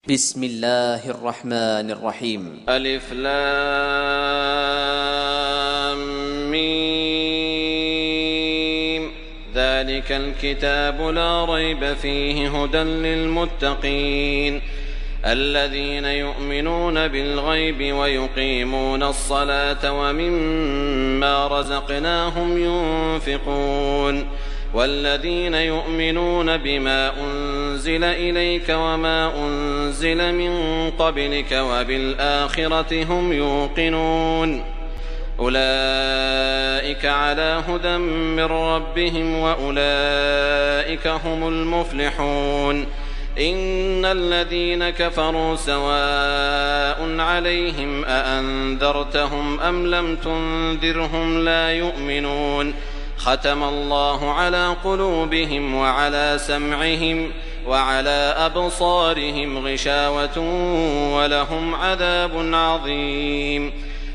بسم الله الرحمن الرحيم. ألف لام ميم. ذلك الكتاب لا ريب فيه هدى للمتقين الذين يؤمنون بالغيب ويقيمون الصلاة ومما رزقناهم ينفقون والذين يؤمنون بما أنزل إليك وما أنزل من قبلك وبالآخرة هم يوقنون أولئك على هدى من ربهم وأولئك هم المفلحون إن الذين كفروا سواء عليهم أأنذرتهم أم لم تنذرهم لا يؤمنون ختم الله على قلوبهم وعلى سمعهم وعلى أبصارهم غشاوة ولهم عذاب عظيم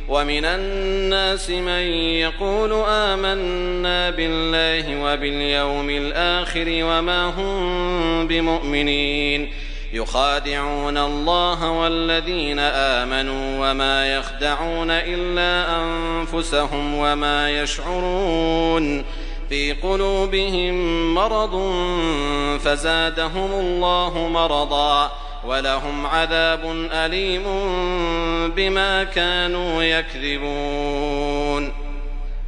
ومن الناس من يقول آمنا بالله وباليوم الآخر وما هم بمؤمنين يخادعون الله والذين آمنوا وما يخدعون إلا أنفسهم وما يشعرون في قلوبهم مرض فزادهم الله مرضا ولهم عذاب أليم بما كانوا يكذبون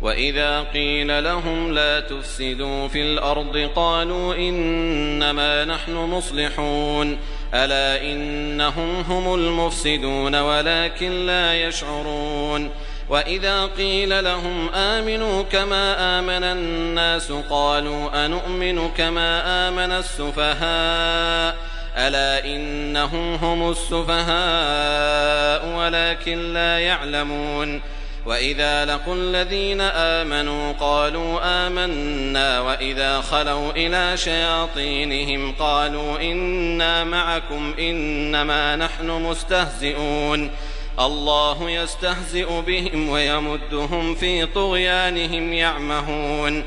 وإذا قيل لهم لا تفسدوا في الأرض قالوا إنما نحن مصلحون ألا إنهم هم المفسدون ولكن لا يشعرون وإذا قيل لهم آمنوا كما آمن الناس قالوا أنؤمن كما آمن السفهاء ألا إنهم هم السفهاء ولكن لا يعلمون وإذا لقوا الذين آمنوا قالوا آمنا وإذا خلوا إلى شياطينهم قالوا إنا معكم إنما نحن مستهزئون الله يستهزئ بهم ويمدهم في طغيانهم يعمهون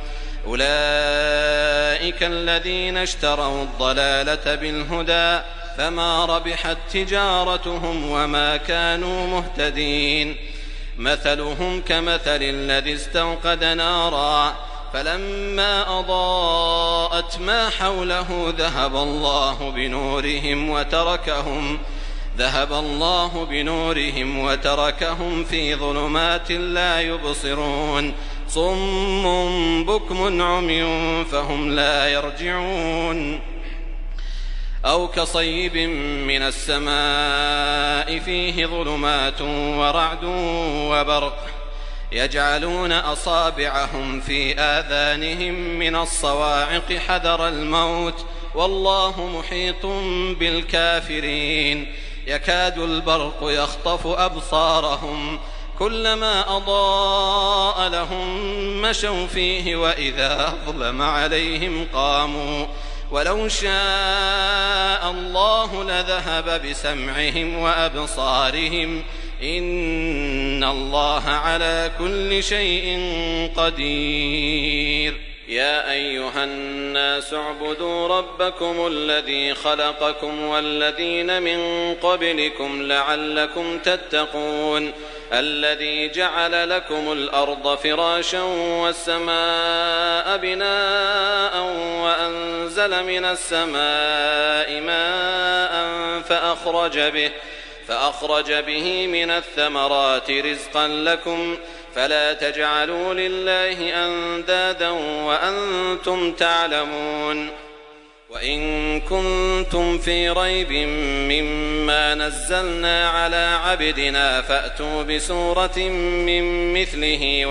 أولئك الذين اشتروا الضلالة بالهدى فما ربحت تجارتهم وما كانوا مهتدين مثلهم كمثل الذي استوقد نارا فلما أضاءت ما حوله ذهب الله بنورهم وتركهم في ظلمات لا يبصرون صم بكم عمي فهم لا يرجعون أو كصيب من السماء فيه ظلمات ورعد وبرق يجعلون أصابعهم في آذانهم من الصواعق حذر الموت والله محيط بالكافرين يكاد البرق يخطف أبصارهم كلما أضاء لهم مشوا فيه وإذا أظلم عليهم قاموا ولو شاء الله لذهب بسمعهم وأبصارهم إن الله على كل شيء قدير يا أيها الناس اعبدوا ربكم الذي خلقكم والذين من قبلكم لعلكم تتقون الذي جعل لكم الأرض فراشا والسماء بناء وأنزل من السماء ماء فأخرج به من الثمرات رزقا لكم فلا تجعلوا لله أندادا وأنتم تعلمون وإن كنتم في ريب مما نزلنا على عبدنا فأتوا بسورة من مثله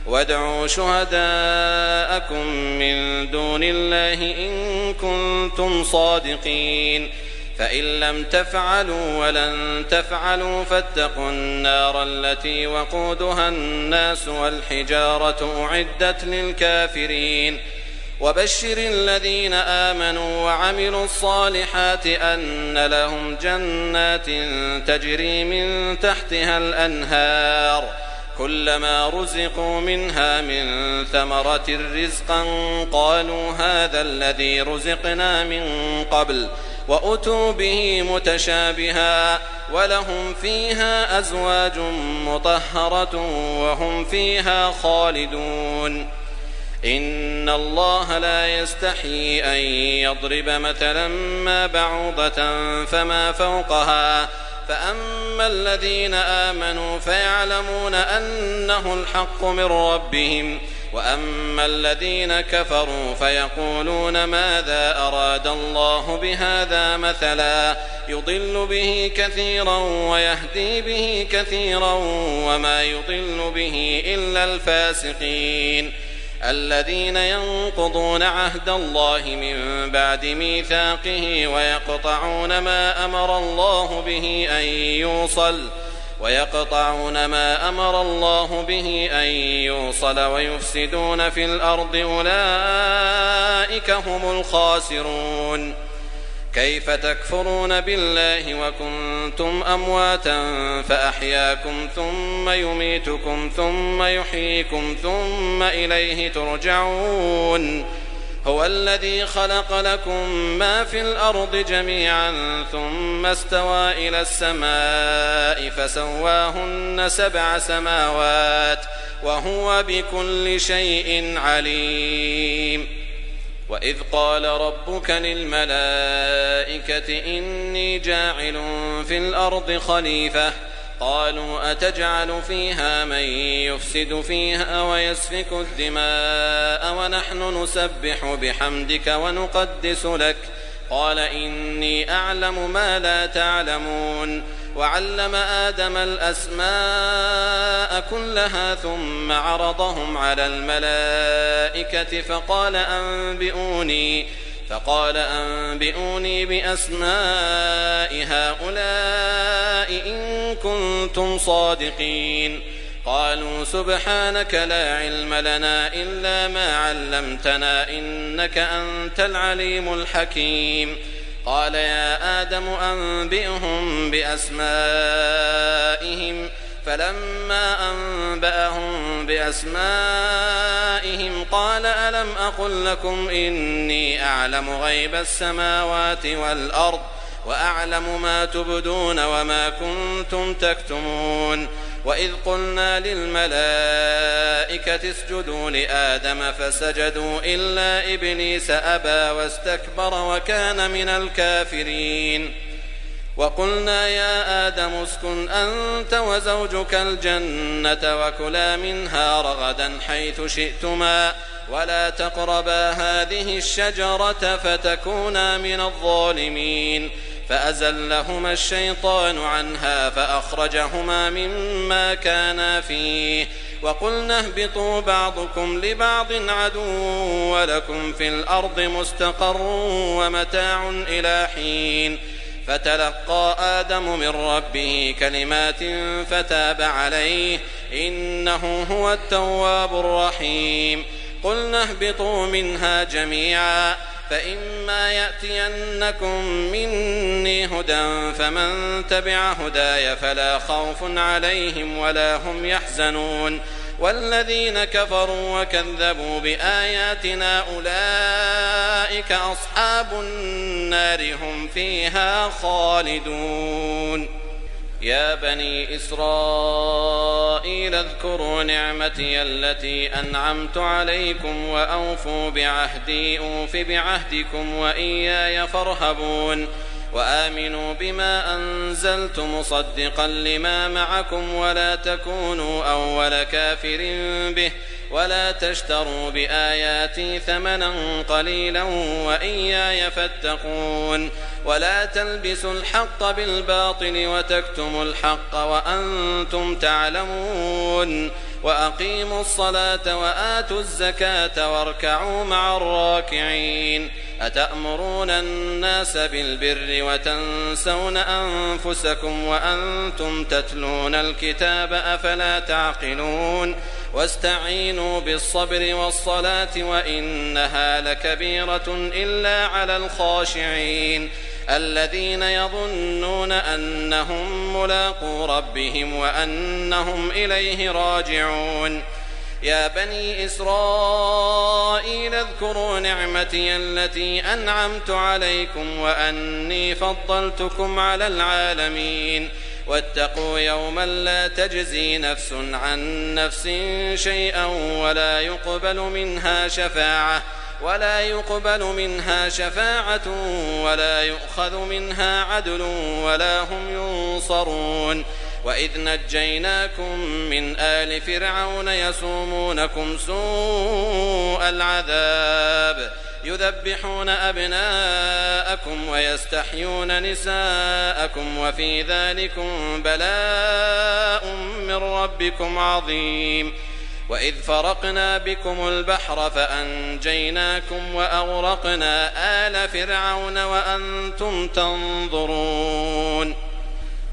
وادعوا شهداءكم من دون الله إن كنتم صادقين فإن لم تفعلوا ولن تفعلوا فاتقوا النار التي وقودها الناس والحجارة أعدت للكافرين وبشر الذين آمنوا وعملوا الصالحات أن لهم جنات تجري من تحتها الأنهار كلما رزقوا منها من ثمرة رزقا قالوا هذا الذي رزقنا من قبل وأتوا به متشابها ولهم فيها أزواج مطهرة وهم فيها خالدون. إن الله لا يستحيي أن يضرب مثلا ما بعوضة فما فوقها فأما الذين آمنوا فيعلمون أنه الحق من ربهم وأما الذين كفروا فيقولون ماذا أراد الله بهذا مثلا يضل به كثيرا ويهدي به كثيرا وما يضل به إلا الفاسقين الذين ينقضون عهد الله من بعد ميثاقه ويقطعون ما أمر الله به أن يوصل ويفسدون في الأرض أولئك هم الخاسرون. كيف تكفرون بالله وكنتم أمواتا فأحياكم ثم يميتكم ثم يحييكم ثم إليه ترجعون. هو الذي خلق لكم ما في الأرض جميعا ثم استوى إلى السماء فسواهن 7 سماوات وهو بكل شيء عليم. وإذ قال ربك للملائكة إني جاعل في الأرض خليفة قالوا أتجعل فيها من يفسد فيها ويسفك الدماء ونحن نسبح بحمدك ونقدس لك قال إني أعلم ما لا تعلمون. وعلم آدم الأسماء كلها ثم عرضهم على الملائكة فقال أنبئوني بأسماء هؤلاء إن كنتم صادقين. قالوا سبحانك لا علم لنا إلا ما علمتنا إنك أنت العليم الحكيم. قال يا آدم أنبئهم بأسمائهم فلما أنبأهم بأسمائهم قال ألم أقل لكم إني أعلم غيب السماوات والأرض وأعلم ما تبدون وما كنتم تكتمون. وإذ قلنا للملائكة اسجدوا لآدم فسجدوا إلا إبليس أبى واستكبر وكان من الكافرين. وقلنا يا آدم اسكن أنت وزوجك الجنة وكلا منها رغدا حيث شئتما ولا تقربا هذه الشجرة فتكونا من الظالمين. فأزلهما الشيطان عنها فأخرجهما مما كانا فيه وقلنا اهبطوا بعضكم لبعض عدو ولكم في الأرض مستقر ومتاع إلى حين. فتلقى آدم من ربه كلمات فتاب عليه إنه هو التواب الرحيم. قلنا اهبطوا منها جميعا فإما يأتينكم مني هدى فمن تبع هداي فلا خوف عليهم ولا هم يحزنون. والذين كفروا وكذبوا بآياتنا أولئك أصحاب النار هم فيها خالدون. يا بني إسرائيل اذكروا نعمتي التي أنعمت عليكم وأوفوا بعهدي أوف بعهدكم وإياي فارهبون. وآمنوا بما أنزلت مصدقا لما معكم ولا تكونوا أول كافر به ولا تشتروا بآياتي ثمنا قليلا وإياي فاتقون. ولا تلبسوا الحق بالباطل وتكتموا الحق وأنتم تعلمون. وأقيموا الصلاة وآتوا الزكاة واركعوا مع الراكعين. أتأمرون الناس بالبر وتنسون أنفسكم وأنتم تتلون الكتاب أفلا تعقلون. واستعينوا بالصبر والصلاة وإنها لكبيرة إلا على الخاشعين الذين يظنون أنهم ملاقو ربهم وأنهم إليه راجعون يا بني إسرائيل اذكروا نعمتي التي أنعمت عليكم وأني فضلتكم على العالمين واتقوا يوما لا تجزي نفس عن نفس شيئا ولا يقبل منها شفاعة ولا يؤخذ منها عدل ولا هم ينصرون وإذ نجيناكم من آل فرعون يسومونكم سوء العذاب يذبحون أبناءكم ويستحيون نساءكم وفي ذلكم بلاء من ربكم عظيم وإذ فرقنا بكم البحر فأنجيناكم وأغرقنا آل فرعون وأنتم تنظرون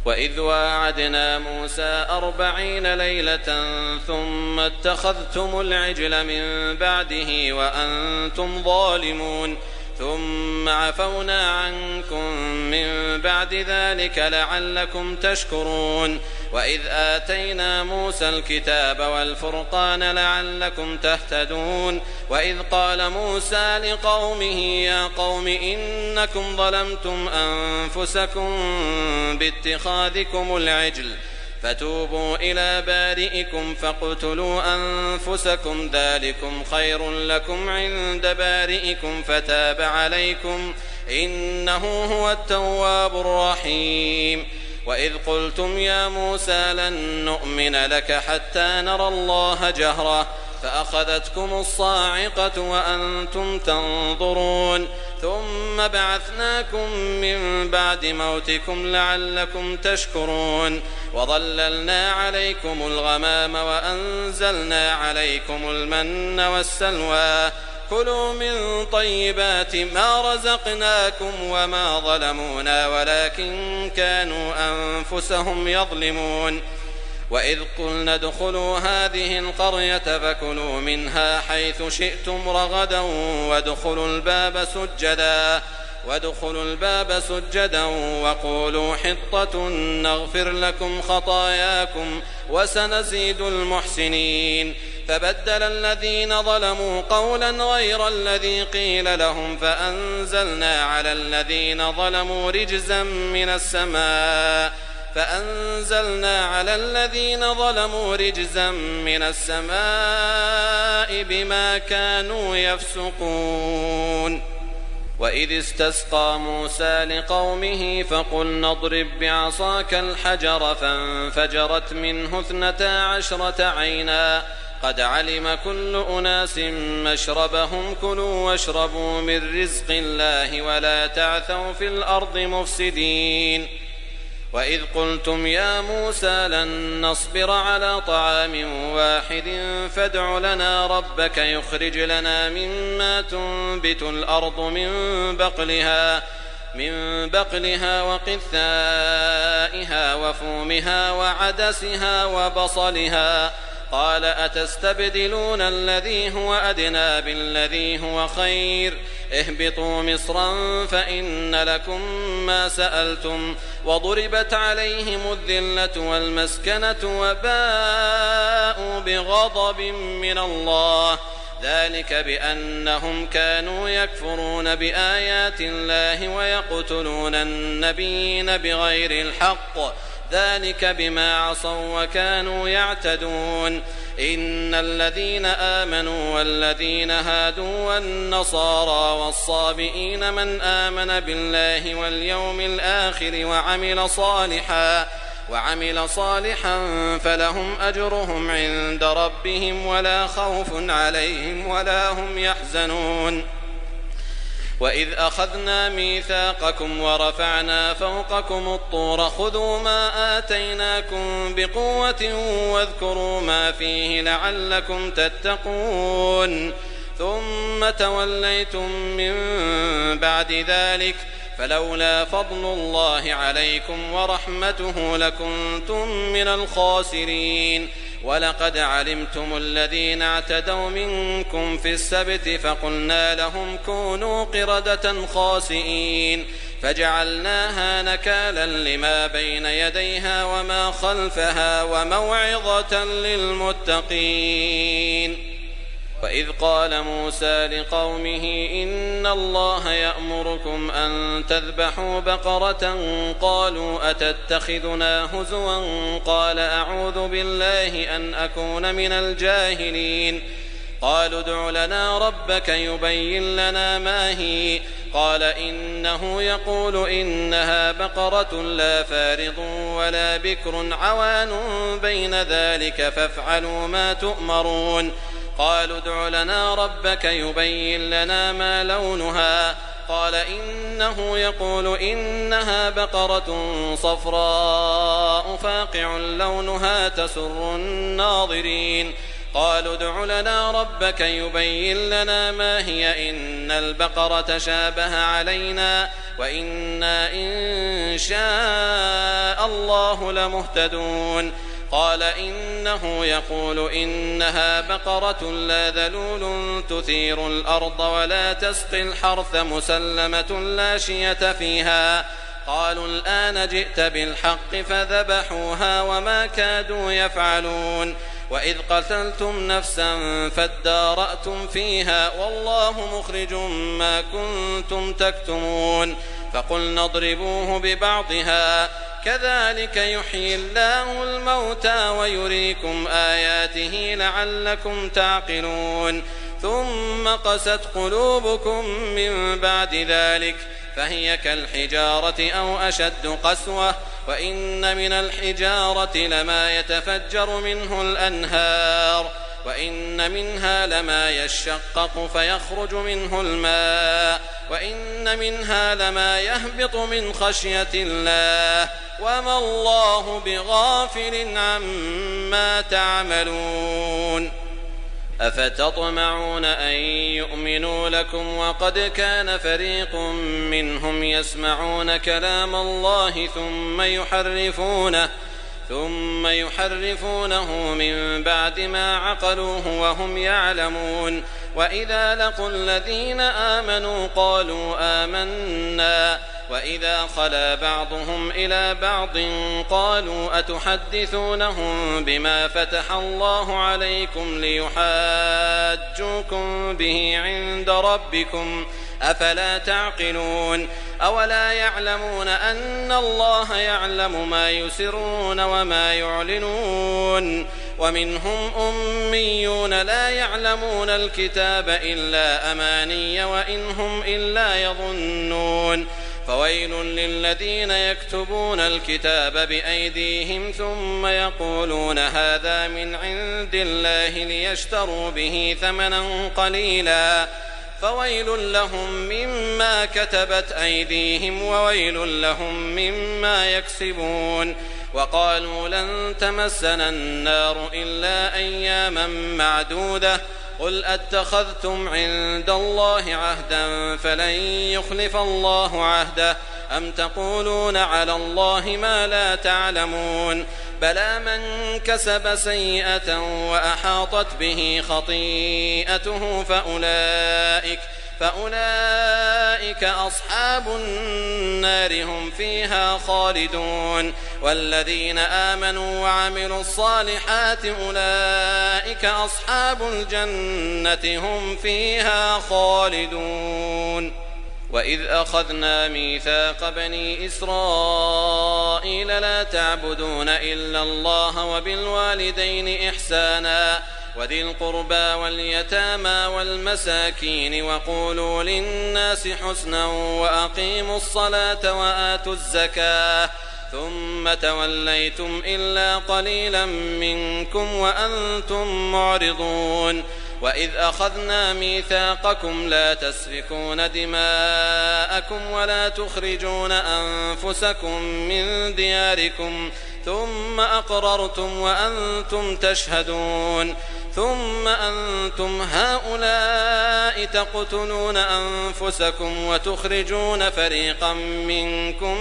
وإذ واعدنا موسى 40 ليلة ثم اتخذتم العجل من بعده وأنتم ظالمون ثم عفونا عنكم من بعد ذلك لعلكم تشكرون وإذ آتينا موسى الكتاب والفرقان لعلكم تهتدون وإذ قال موسى لقومه يا قوم إنكم ظلمتم أنفسكم باتخاذكم العجل فتوبوا إلى بارئكم فاقتلوا أنفسكم ذلكم خير لكم عند بارئكم فتاب عليكم إنه هو التواب الرحيم وإذ قلتم يا موسى لن نؤمن لك حتى نرى الله جهرة فأخذتكم الصاعقة وأنتم تنظرون ثم بعثناكم من بعد موتكم لعلكم تشكرون وظللنا عليكم الغمام وأنزلنا عليكم المن والسلوى كلوا من طيبات ما رزقناكم وما ظلمونا ولكن كانوا أنفسهم يظلمون وإذ قلنا ادخلوا هذه القرية فكلوا منها حيث شئتم رغدا وادخلوا الباب سجدا وقولوا حطة نغفر لكم خطاياكم وسنزيد المحسنين فبدل الذين ظلموا قولا غير الذي قيل لهم فأنزلنا على الذين ظلموا رجزا من السماء بما كانوا يفسقون وإذ استسقى موسى لقومه فقلنا اضرب بعصاك الحجر فانفجرت منه 12 عينا قد علم كل أناس مشربهم كلوا واشربوا من رزق الله ولا تعثوا في الأرض مفسدين وإذ قلتم يا موسى لن نصبر على طعام واحد فادع لنا ربك يخرج لنا مما تنبت الأرض من بقلها وقثائها وفومها وعدسها وبصلها قال أتستبدلون الذي هو أدنى بالذي هو خير اهبطوا مصرا فإن لكم ما سألتم وضربت عليهم الذلة والمسكنة وباءوا بغضب من الله ذلك بأنهم كانوا يكفرون بآيات الله ويقتلون النبيين بغير الحق ذلك بما عصوا وكانوا يعتدون إن الذين آمنوا والذين هادوا والنصارى والصابئين من آمن بالله واليوم الآخر وعمل صالحا فلهم أجرهم عند ربهم ولا خوف عليهم ولا هم يحزنون وإذ أخذنا ميثاقكم ورفعنا فوقكم الطور خذوا ما آتيناكم بقوة واذكروا ما فيه لعلكم تتقون ثم توليتم من بعد ذلك فلولا فضل الله عليكم ورحمته لكنتم من الخاسرين ولقد علمتم الذين اعتدوا منكم في السبت فقلنا لهم كونوا قردة خاسئين فجعلناها نكالا لما بين يديها وما خلفها وموعظة للمتقين. وإذ قال موسى لقومه إن الله يأمركم أن تذبحوا بقرة قالوا أتتخذنا هزوا قال أعوذ بالله أن أكون من الجاهلين. قالوا ادع لنا ربك يبين لنا ما هي قال إنه يقول إنها بقرة لا فارض ولا بكر عوان بين ذلك فافعلوا ما تؤمرون. قالوا ادع لنا ربك يبين لنا ما لونها قال إنه يقول إنها بقرة صفراء فاقع لونها تسر الناظرين. قالوا ادع لنا ربك يبين لنا ما هي إن البقرة شابه علينا وإنا إن شاء الله لمهتدون. قال إنه يقول إنها بقرة لا ذلول تثير الأرض ولا تسقي الحرث مسلمة لا شية فيها. قالوا الآن جئت بالحق فذبحوها وما كادوا يفعلون. وإذ قتلتم نفسا فادارأتم فيها والله مخرج ما كنتم تكتمون. فقلنا اضربوه ببعضها كذلك يحيي الله الموتى ويريكم آياته لعلكم تعقلون. ثم قست قلوبكم من بعد ذلك فهي كالحجارة أو أشد قسوة وإن من الحجارة لما يتفجر منه الأنهار وإن منها لما يشقق فيخرج منه الماء وإن منها لما يهبط من خشية الله وما الله بغافل عما تعملون. أفتطمعون أن يؤمنوا لكم وقد كان فريق منهم يسمعون كلام الله ثم يحرفونه من بعد ما عقلوه وهم يعلمون. وإذا لقوا الذين آمنوا قالوا آمنا وإذا خلا بعضهم إلى بعض قالوا أتحدثونهم بما فتح الله عليكم ليحاجوكم به عند ربكم أفلا تعقلون. أولا يعلمون أن الله يعلم ما يسرون وما يعلنون. ومنهم أميون لا يعلمون الكتاب إلا أماني وإن هم إلا يظنون. فويل للذين يكتبون الكتاب بأيديهم ثم يقولون هذا من عند الله ليشتروا به ثمنا قليلا فويل لهم مما كتبت أيديهم وويل لهم مما يكسبون. وقالوا لن تمسنا النار إلا أياما معدودة قل أتخذتم عند الله عهدا فلن يخلف الله عهده أم تقولون على الله ما لا تعلمون. بلى من كسب سيئة وأحاطت به خطيئته فأولئك أصحاب النار هم فيها خالدون. والذين آمنوا وعملوا الصالحات أولئك أصحاب الجنة هم فيها خالدون. وإذ أخذنا ميثاق بني إسرائيل لا تعبدون إلا الله وبالوالدين إحسانا وذي القربى واليتامى والمساكين وقولوا للناس حسنا وأقيموا الصلاة وآتوا الزكاة ثم توليتم إلا قليلا منكم وأنتم معرضون. وإذ أخذنا ميثاقكم لا تسفكون دماءكم ولا تخرجون أنفسكم من دياركم ثم أقررتم وأنتم تشهدون. ثم أنتم هؤلاء تقتلون أنفسكم وتخرجون فريقا منكم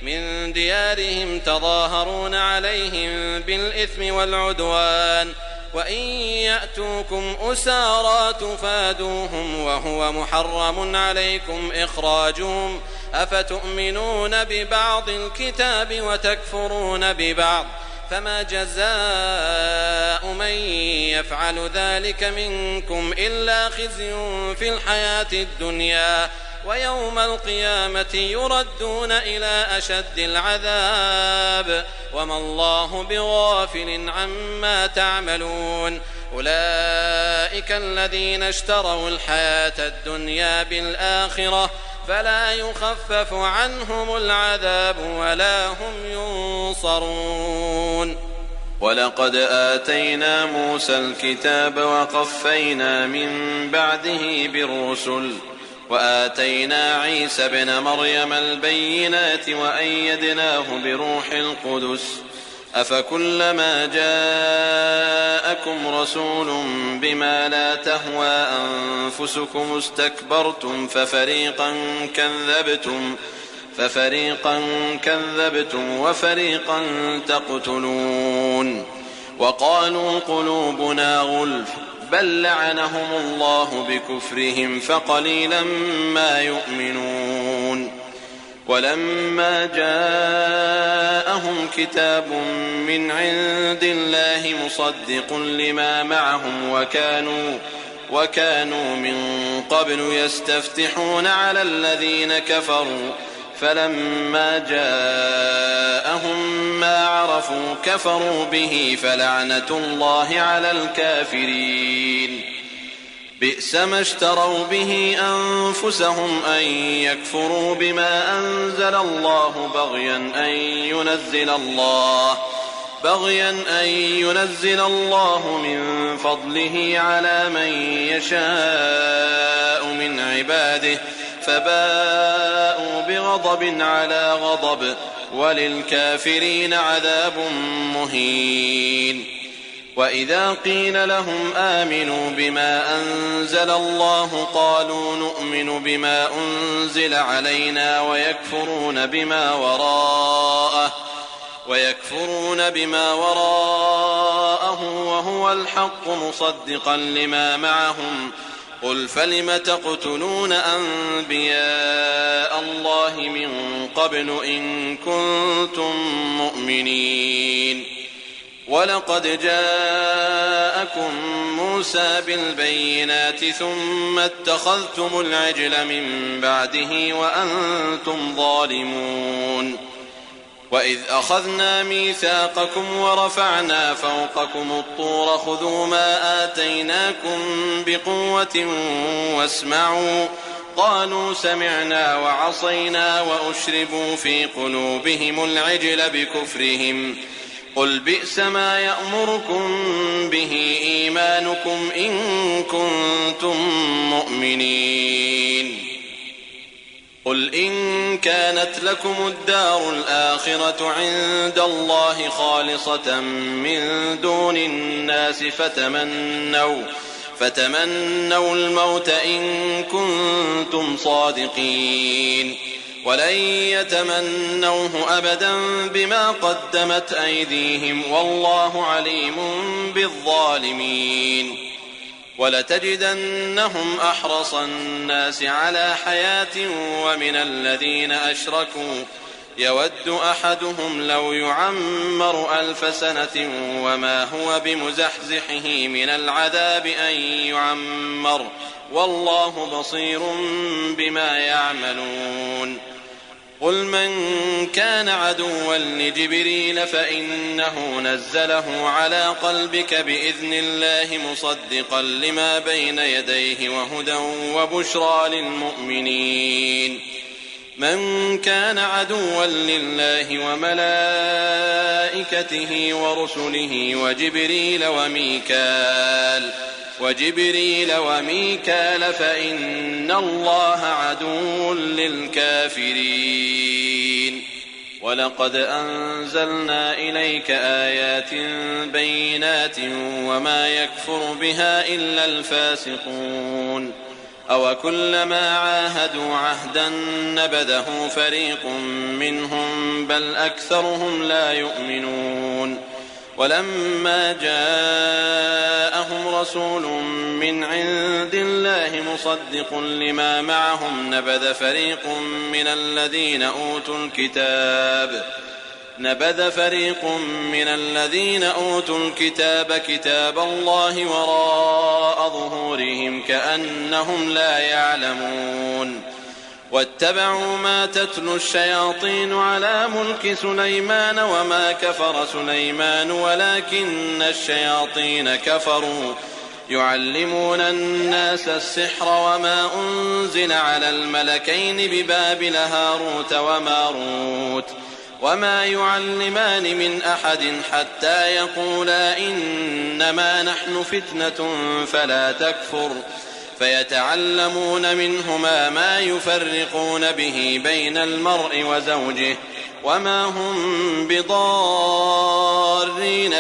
من ديارهم تظاهرون عليهم بالإثم والعدوان وإن يأتوكم أسارى تفادوهم وهو محرم عليكم إخراجهم أفتؤمنون ببعض الكتاب وتكفرون ببعض فما جزاء من يفعل ذلك منكم إلا خزي في الحياة الدنيا ويوم القيامة يردون إلى أشد العذاب وما الله بغافل عما تعملون أولئك الذين اشتروا الحياة الدنيا بالآخرة فلا يخفف عنهم العذاب ولا هم ينصرون. ولقد آتينا موسى الكتاب وقفينا من بعده بالرسل وآتينا عيسى ابن مريم البينات وأيدناه بروح القدس أفكلما جاءكم رسول بما لا تهوى أنفسكم استكبرتم ففريقا كذبتم وفريقا تقتلون وقالوا قلوبنا غلف بل لعنهم الله بكفرهم فقليلا ما يؤمنون ولما جاءهم كتاب من عند الله مصدق لما معهم وكانوا من قبل يستفتحون على الذين كفروا فلما جاءهم ما عرفوا كفروا به فلعنة الله على الكافرين بئس ما اشتروا به أنفسهم أن يكفروا بما أنزل الله بغيا أن ينزل الله من فضله على من يشاء من عباده فباءوا بغضب على غضب وللكافرين عذاب مهين. وإذا قيل لهم آمنوا بما أنزل الله قالوا نؤمن بما أنزل علينا ويكفرون بما وراءه وهو الحق مصدقا لما معهم قل فلم تقتلون أنبياء الله من قبل إن كنتم مؤمنين ولقد جاءكم موسى بالبينات ثم اتخذتم العجل من بعده وأنتم ظالمون وإذ أخذنا ميثاقكم ورفعنا فوقكم الطور خذوا ما آتيناكم بقوة واسمعوا قالوا سمعنا وعصينا وأشربوا في قلوبهم العجل بكفرهم قل بئس ما يأمركم به إيمانكم إن كنتم مؤمنين قل إن كانت لكم الدار الآخرة عند الله خالصة من دون الناس فتمنوا الموت إن كنتم صادقين ولن يتمنوه أبدا بما قدمت أيديهم والله عليم بالظالمين ولتجدنهم أحرص الناس على حياة ومن الذين أشركوا يود أحدهم لو يعمر 1000 سنة وما هو بمزحزحه من العذاب أن يعمر والله بصير بما يعملون قل من كان عدوا لجبريل فإنه نزله على قلبك بإذن الله مصدقا لما بين يديه وهدى وبشرى للمؤمنين من كان عدوا لله وملائكته ورسله وجبريل وميكال فإن الله عدو للكافرين ولقد أنزلنا إليك آيات بينات وما يكفر بها إلا الفاسقون أوكلما عاهدوا عهدا نبذه فريق منهم بل أكثرهم لا يؤمنون ولما جاءهم رسول من عند الله مصدق لما معهم نبذ فريق من الذين أوتوا الكتاب كتاب الله وراء ظهورهم كأنهم لا يعلمون واتبعوا ما تتلو الشياطين على ملك سليمان وما كفر سليمان ولكن الشياطين كفروا يعلمون الناس السحر وما أنزل على الملكين ببابل هاروت وماروت وما يعلمان من أحد حتى يقولا إنما نحن فتنة فلا تكفر فيتعلمون منهما ما يفرقون به بين المرء وزوجه وما هم بضارين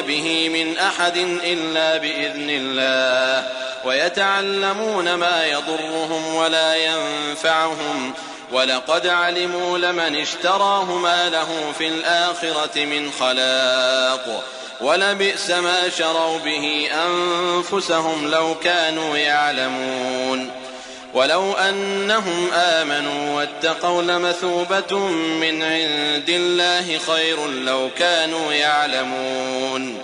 به من أحد إلا بإذن الله ويتعلمون ما يضرهم ولا ينفعهم ولقد علموا لمن اشتراه ما له في الآخرة من خلاق ولبئس ما شروا به أنفسهم لو كانوا يعلمون ولو أنهم آمنوا واتقوا لمثوبة من عند الله خير لو كانوا يعلمون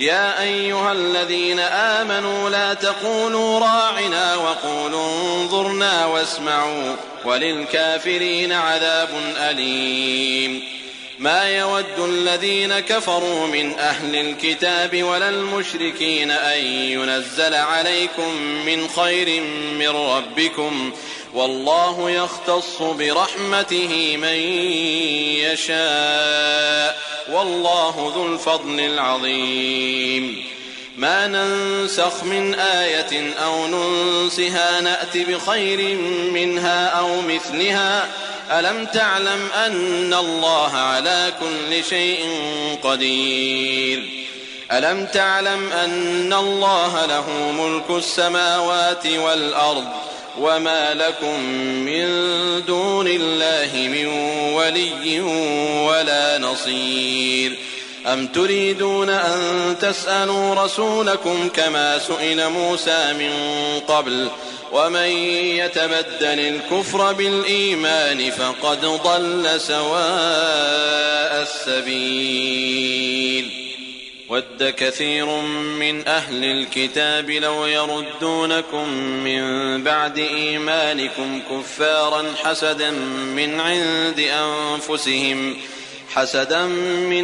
يا أيها الذين آمنوا لا تقولوا راعنا وقولوا انظرنا واسمعوا وللكافرين عذاب أليم ما يود الذين كفروا من أهل الكتاب ولا المشركين أن ينزل عليكم من خير من ربكم والله يختص برحمته من يشاء والله ذو الفضل العظيم ما ننسخ من آية أو ننسها نأت بخير منها أو مثلها ألم تعلم أن الله على كل شيء قدير ألم تعلم أن الله له ملك السماوات والأرض وما لكم من دون الله من ولي ولا نصير أم تريدون أن تسألوا رسولكم كما سئل موسى من قبل ومن يتبدل الكفر بالإيمان فقد ضل سواء السبيل ود كثير من أهل الكتاب لو يردونكم من بعد إيمانكم كفارا حسدا من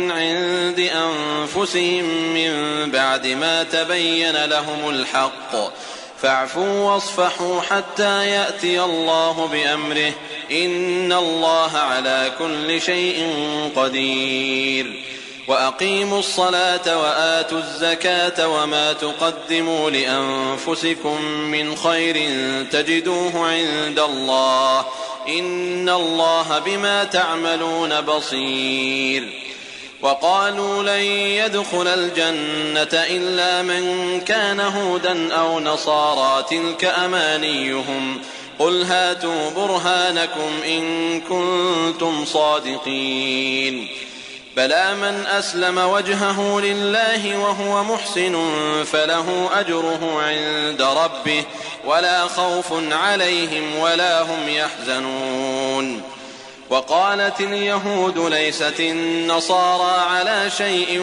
عند أنفسهم من بعد ما تبين لهم الحق فاعفوا واصفحوا حتى يأتي الله بأمره إن الله على كل شيء قدير وأقيموا الصلاة وآتوا الزكاة وما تقدموا لأنفسكم من خير تجدوه عند الله إن الله بما تعملون بصير وقالوا لن يدخل الجنة إلا من كان هودا أو نصارى تلك أمانيهم قل هاتوا برهانكم إن كنتم صادقين بلى من أسلم وجهه لله وهو محسن فله أجره عند ربه ولا خوف عليهم ولا هم يحزنون وقالت اليهود ليست النصارى على شيء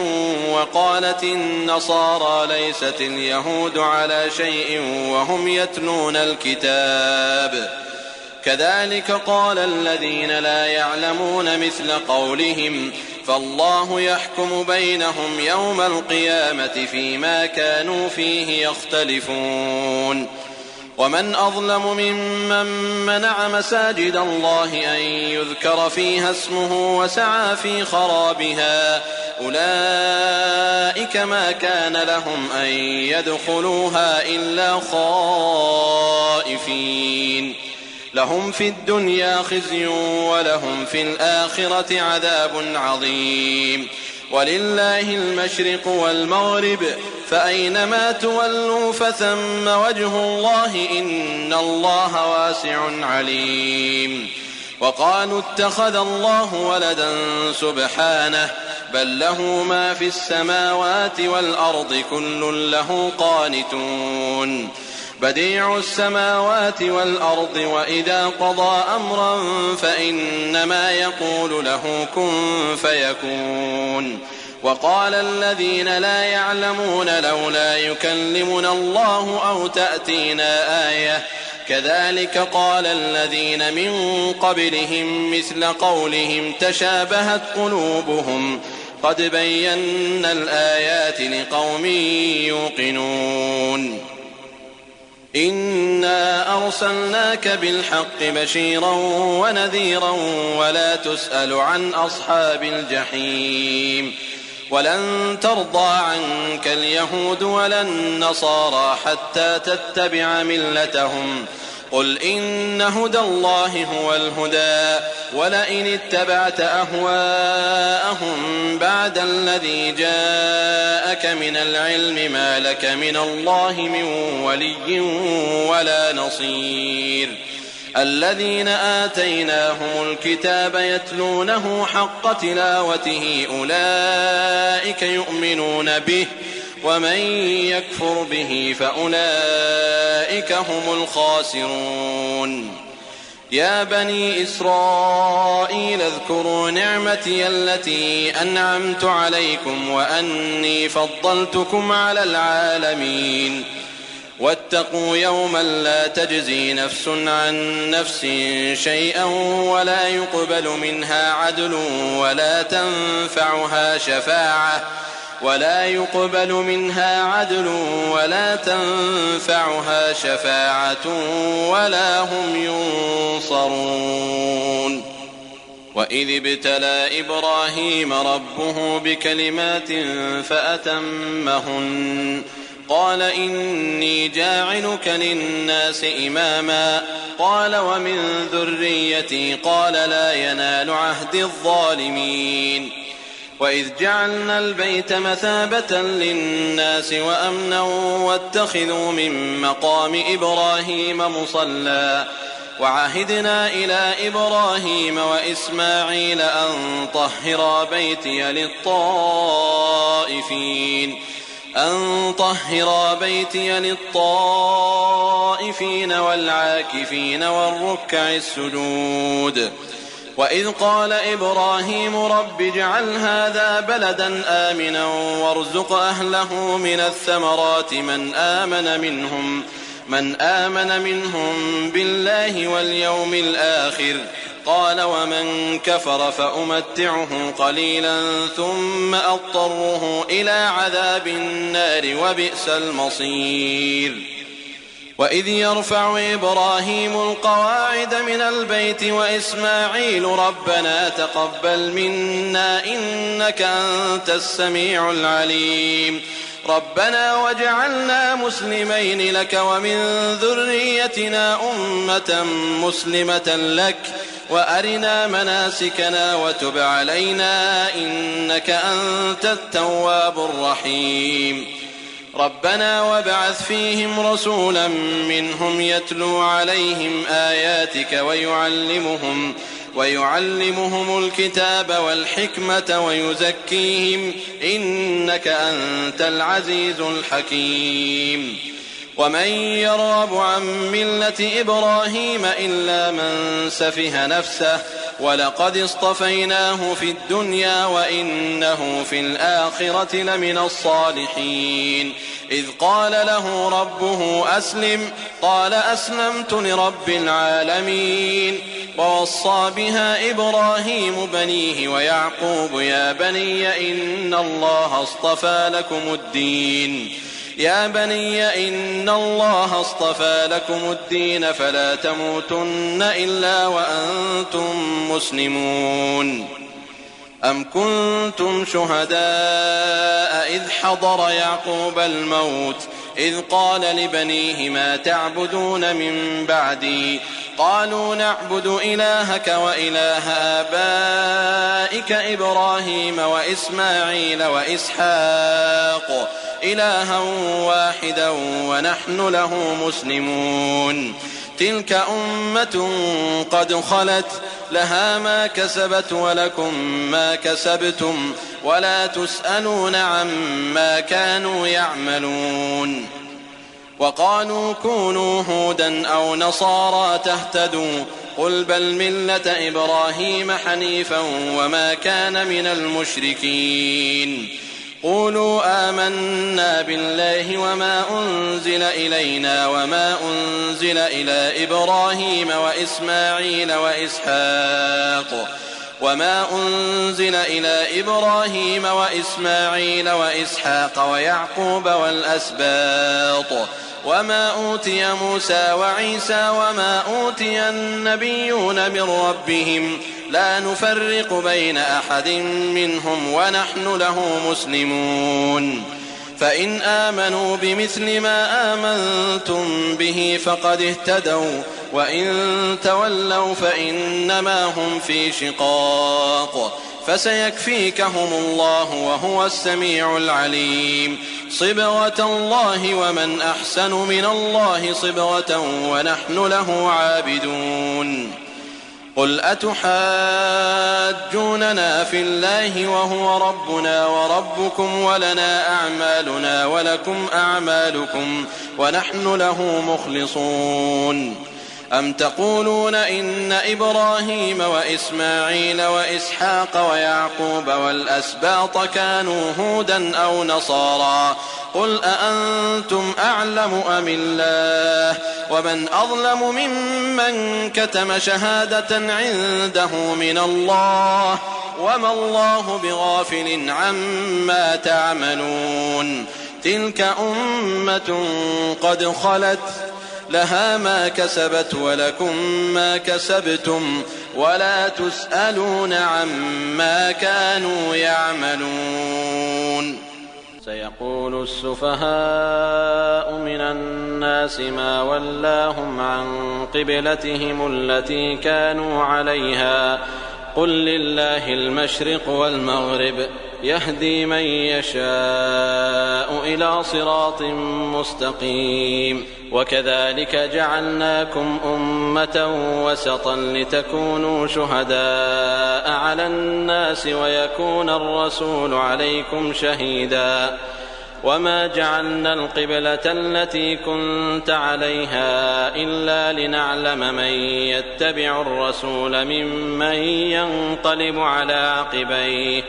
وقالت النصارى ليست اليهود على شيء وهم يتلون الكتاب كذلك قال الذين لا يعلمون مثل قولهم فالله يحكم بينهم يوم القيامة فيما كانوا فيه يختلفون ومن أظلم ممن منع مساجد الله أن يذكر فيها اسمه وسعى في خرابها أولئك ما كان لهم أن يدخلوها إلا خائفين لهم في الدنيا خزي ولهم في الآخرة عذاب عظيم ولله المشرق والمغرب فأينما تولوا فثم وجه الله إن الله واسع عليم وقالوا اتخذ الله ولدا سبحانه بل له ما في السماوات والأرض كل له قانتون بديع السماوات والأرض وإذا قضى أمرا فإنما يقول له كن فيكون وقال الذين لا يعلمون لولا يكلمنا الله أو تأتينا آية كذلك قال الذين من قبلهم مثل قولهم تشابهت قلوبهم قد بينا الآيات لقوم يوقنون إنا أرسلناك بالحق بشيرا ونذيرا ولا تسأل عن أصحاب الجحيم ولن ترضى عنك اليهود ولا النصارى حتى تتبع ملتهم قل إن هدى الله هو الهدى ولئن اتبعت أهواءهم بعد الذي جاءك من العلم ما لك من الله من ولي ولا نصير الذين آتيناهم الكتاب يتلونه حق تلاوته أولئك يؤمنون به ومن يكفر به فأولئك هم الخاسرون يا بني إسرائيل اذكروا نعمتي التي أنعمت عليكم وأني فضلتكم على العالمين واتقوا يوما لا تجزي نفس عن نفس شيئا ولا يقبل منها عدل ولا تنفعها شفاعة ولا هم ينصرون وإذ ابتلى إبراهيم ربه بكلمات فأتمهن قال إني جاعلك للناس إماما قال ومن ذريتي قال لا ينال عهد الظالمين وإذ جعلنا البيت مثابة للناس وأمنا واتخذوا من مقام إبراهيم مصلى وعهدنا إلى إبراهيم وإسماعيل أن طهرا بيتي للطائفين والعاكفين والركع السجود وإذ قال إبراهيم رب اجعل هذا بلدا آمنا وارزق أهله من الثمرات من آمن منهم بالله واليوم الآخر قال ومن كفر فأمتعه قليلا ثم أضطره إلى عذاب النار وبئس المصير وإذ يرفع إبراهيم القواعد من البيت وإسماعيل ربنا تقبل منا إنك أنت السميع العليم ربنا واجعلنا مسلمين لك ومن ذريتنا أمة مسلمة لك وأرنا مناسكنا وتب علينا إنك أنت التواب الرحيم ربنا وابعث فيهم رسولا منهم يتلو عليهم آياتك ويعلمهم الكتاب والحكمة ويزكيهم إنك أنت العزيز الحكيم ومن يرغب عن ملة إبراهيم إلا من سفه نفسه ولقد اصطفيناه في الدنيا وإنه في الآخرة لمن الصالحين إذ قال له ربه أسلم قال أسلمت لرب العالمين ووصى بها إبراهيم بنيه ويعقوب يا بني إن الله اصطفى لكم الدين فلا تموتن إلا وأنتم مسلمون أم كنتم شهداء إذ حضر يعقوب الموت إذ قال لبنيه ما تعبدون من بعدي قالوا نعبد إلهك وإله آبائك إبراهيم وإسماعيل وإسحاق إلها واحدا ونحن له مسلمون تلك أمة قد خلت لها ما كسبت ولكم ما كسبتم ولا تسألون عما كانوا يعملون. وقالوا كونوا هودا أو نصارى تهتدوا قل بل ملة إبراهيم حنيفا وما كان من المشركين. قولوا آمنا بالله وما أنزل إلينا وما أنزل إلى إبراهيم وإسحاق ويعقوب والأسباط وما أوتي موسى وعيسى وما أوتي النبيون من ربهم لا نفرق بين أحد منهم ونحن له مسلمون. فإن آمنوا بمثل ما آمنتم به فقد اهتدوا وإن تولوا فإنما هم في شقاق فسيكفيكهم الله وهو السميع العليم. صبغة الله ومن أحسن من الله صبغة ونحن له عابدون. قل أتحاجوننا في الله وهو ربنا وربكم ولنا أعمالنا ولكم أعمالكم ونحن له مخلصون. أم تقولون إن إبراهيم وإسماعيل وإسحاق ويعقوب والأسباط كانوا هودا أو نصارى قل أأنتم أعلم أم الله ومن أظلم ممن كتم شهادة عنده من الله وما الله بغافل عما تعملون. تلك أمة قد خلت لها ما كسبت ولكم ما كسبتم ولا تسألون عما كانوا يعملون. سيقول السفهاء من الناس ما ولاهم عن قبلتهم التي كانوا عليها قل لله المشرق والمغرب يهدي من يشاء إلى صراط مستقيم. وكذلك جعلناكم أمة وسطا لتكونوا شهداء على الناس ويكون الرسول عليكم شهيدا. وما جعلنا القبلة التي كنت عليها إلا لنعلم من يتبع الرسول ممن ينقلب على عقبيه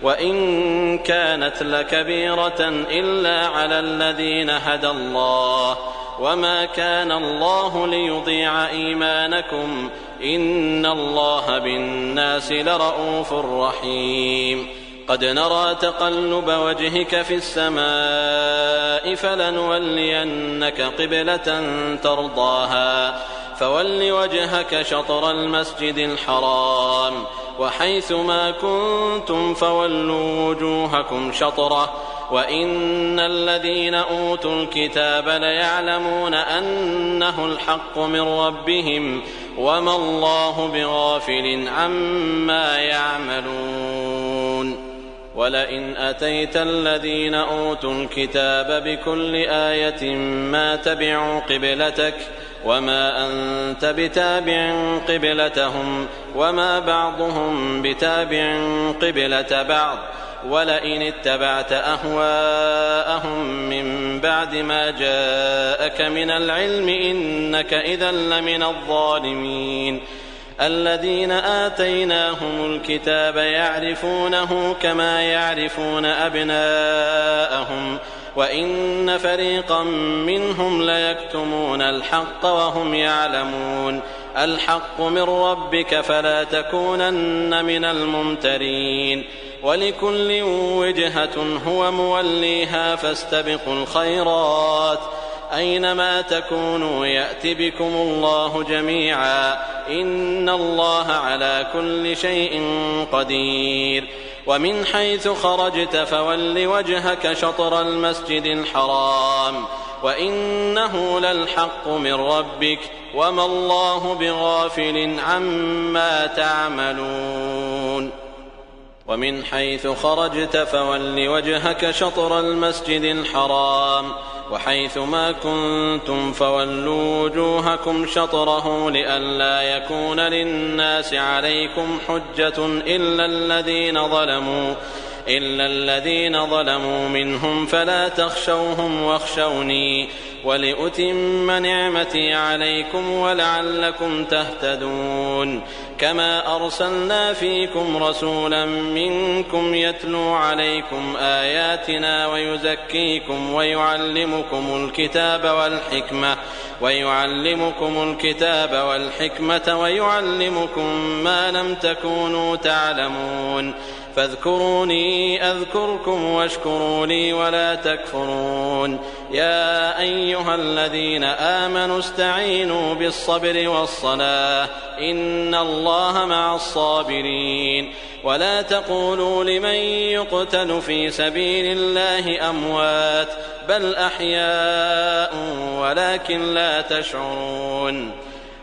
وإن كانت لكبيرة إلا على الذين هدى الله وما كان الله ليضيع إيمانكم إن الله بالناس لرءوف رحيم. قد نرى تقلب وجهك في السماء فلنولينك قبلة ترضاها فول وجهك شطر المسجد الحرام وحيث ما كنتم فولوا وجوهكم شطره وإن الذين أوتوا الكتاب ليعلمون أنه الحق من ربهم وما الله بغافل عما يعملون. ولئن أتيت الذين أوتوا الكتاب بكل آية ما تبعوا قبلتك وما أنت بتابع قبلتهم وما بعضهم بتابع قبلة بعض ولئن اتبعت أهواءهم من بعد ما جاءك من العلم إنك إذا لمن الظالمين. الذين آتيناهم الكتاب يعرفونه كما يعرفون أبناءهم وإن فريقا منهم ليكتمون الحق وهم يعلمون. الحق من ربك فلا تكونن من الممترين. ولكل وجهة هو موليها فاستبقوا الخيرات أينما تكونوا يأت بكم الله جميعا إن الله على كل شيء قدير. ومن حيث خرجت فول وجهك شطر المسجد الحرام وإنه للحق من ربك وما الله بغافل عما تعملون. ومن حيث خرجت فول وجهك شطر المسجد الحرام وحيث ما كنتم فولوا وجوهكم شطره لئلا يكون للناس عليكم حجة إلا الذين ظلموا منهم فلا تخشوهم واخشوني ولأتم نعمتي عليكم ولعلكم تهتدون كما أرسلنا فيكم رسولا منكم يتلو عليكم آياتنا ويزكيكم ويعلمكم الكتاب والحكمة ويعلمكم ما لم تكونوا تعلمون فاذكروني أذكركم واشكروا لي ولا تكفرون يا أيها الذين آمنوا استعينوا بالصبر والصلاة إن الله مع الصابرين ولا تقولوا لمن يقتل في سبيل الله أموات بل أحياء ولكن لا تشعرون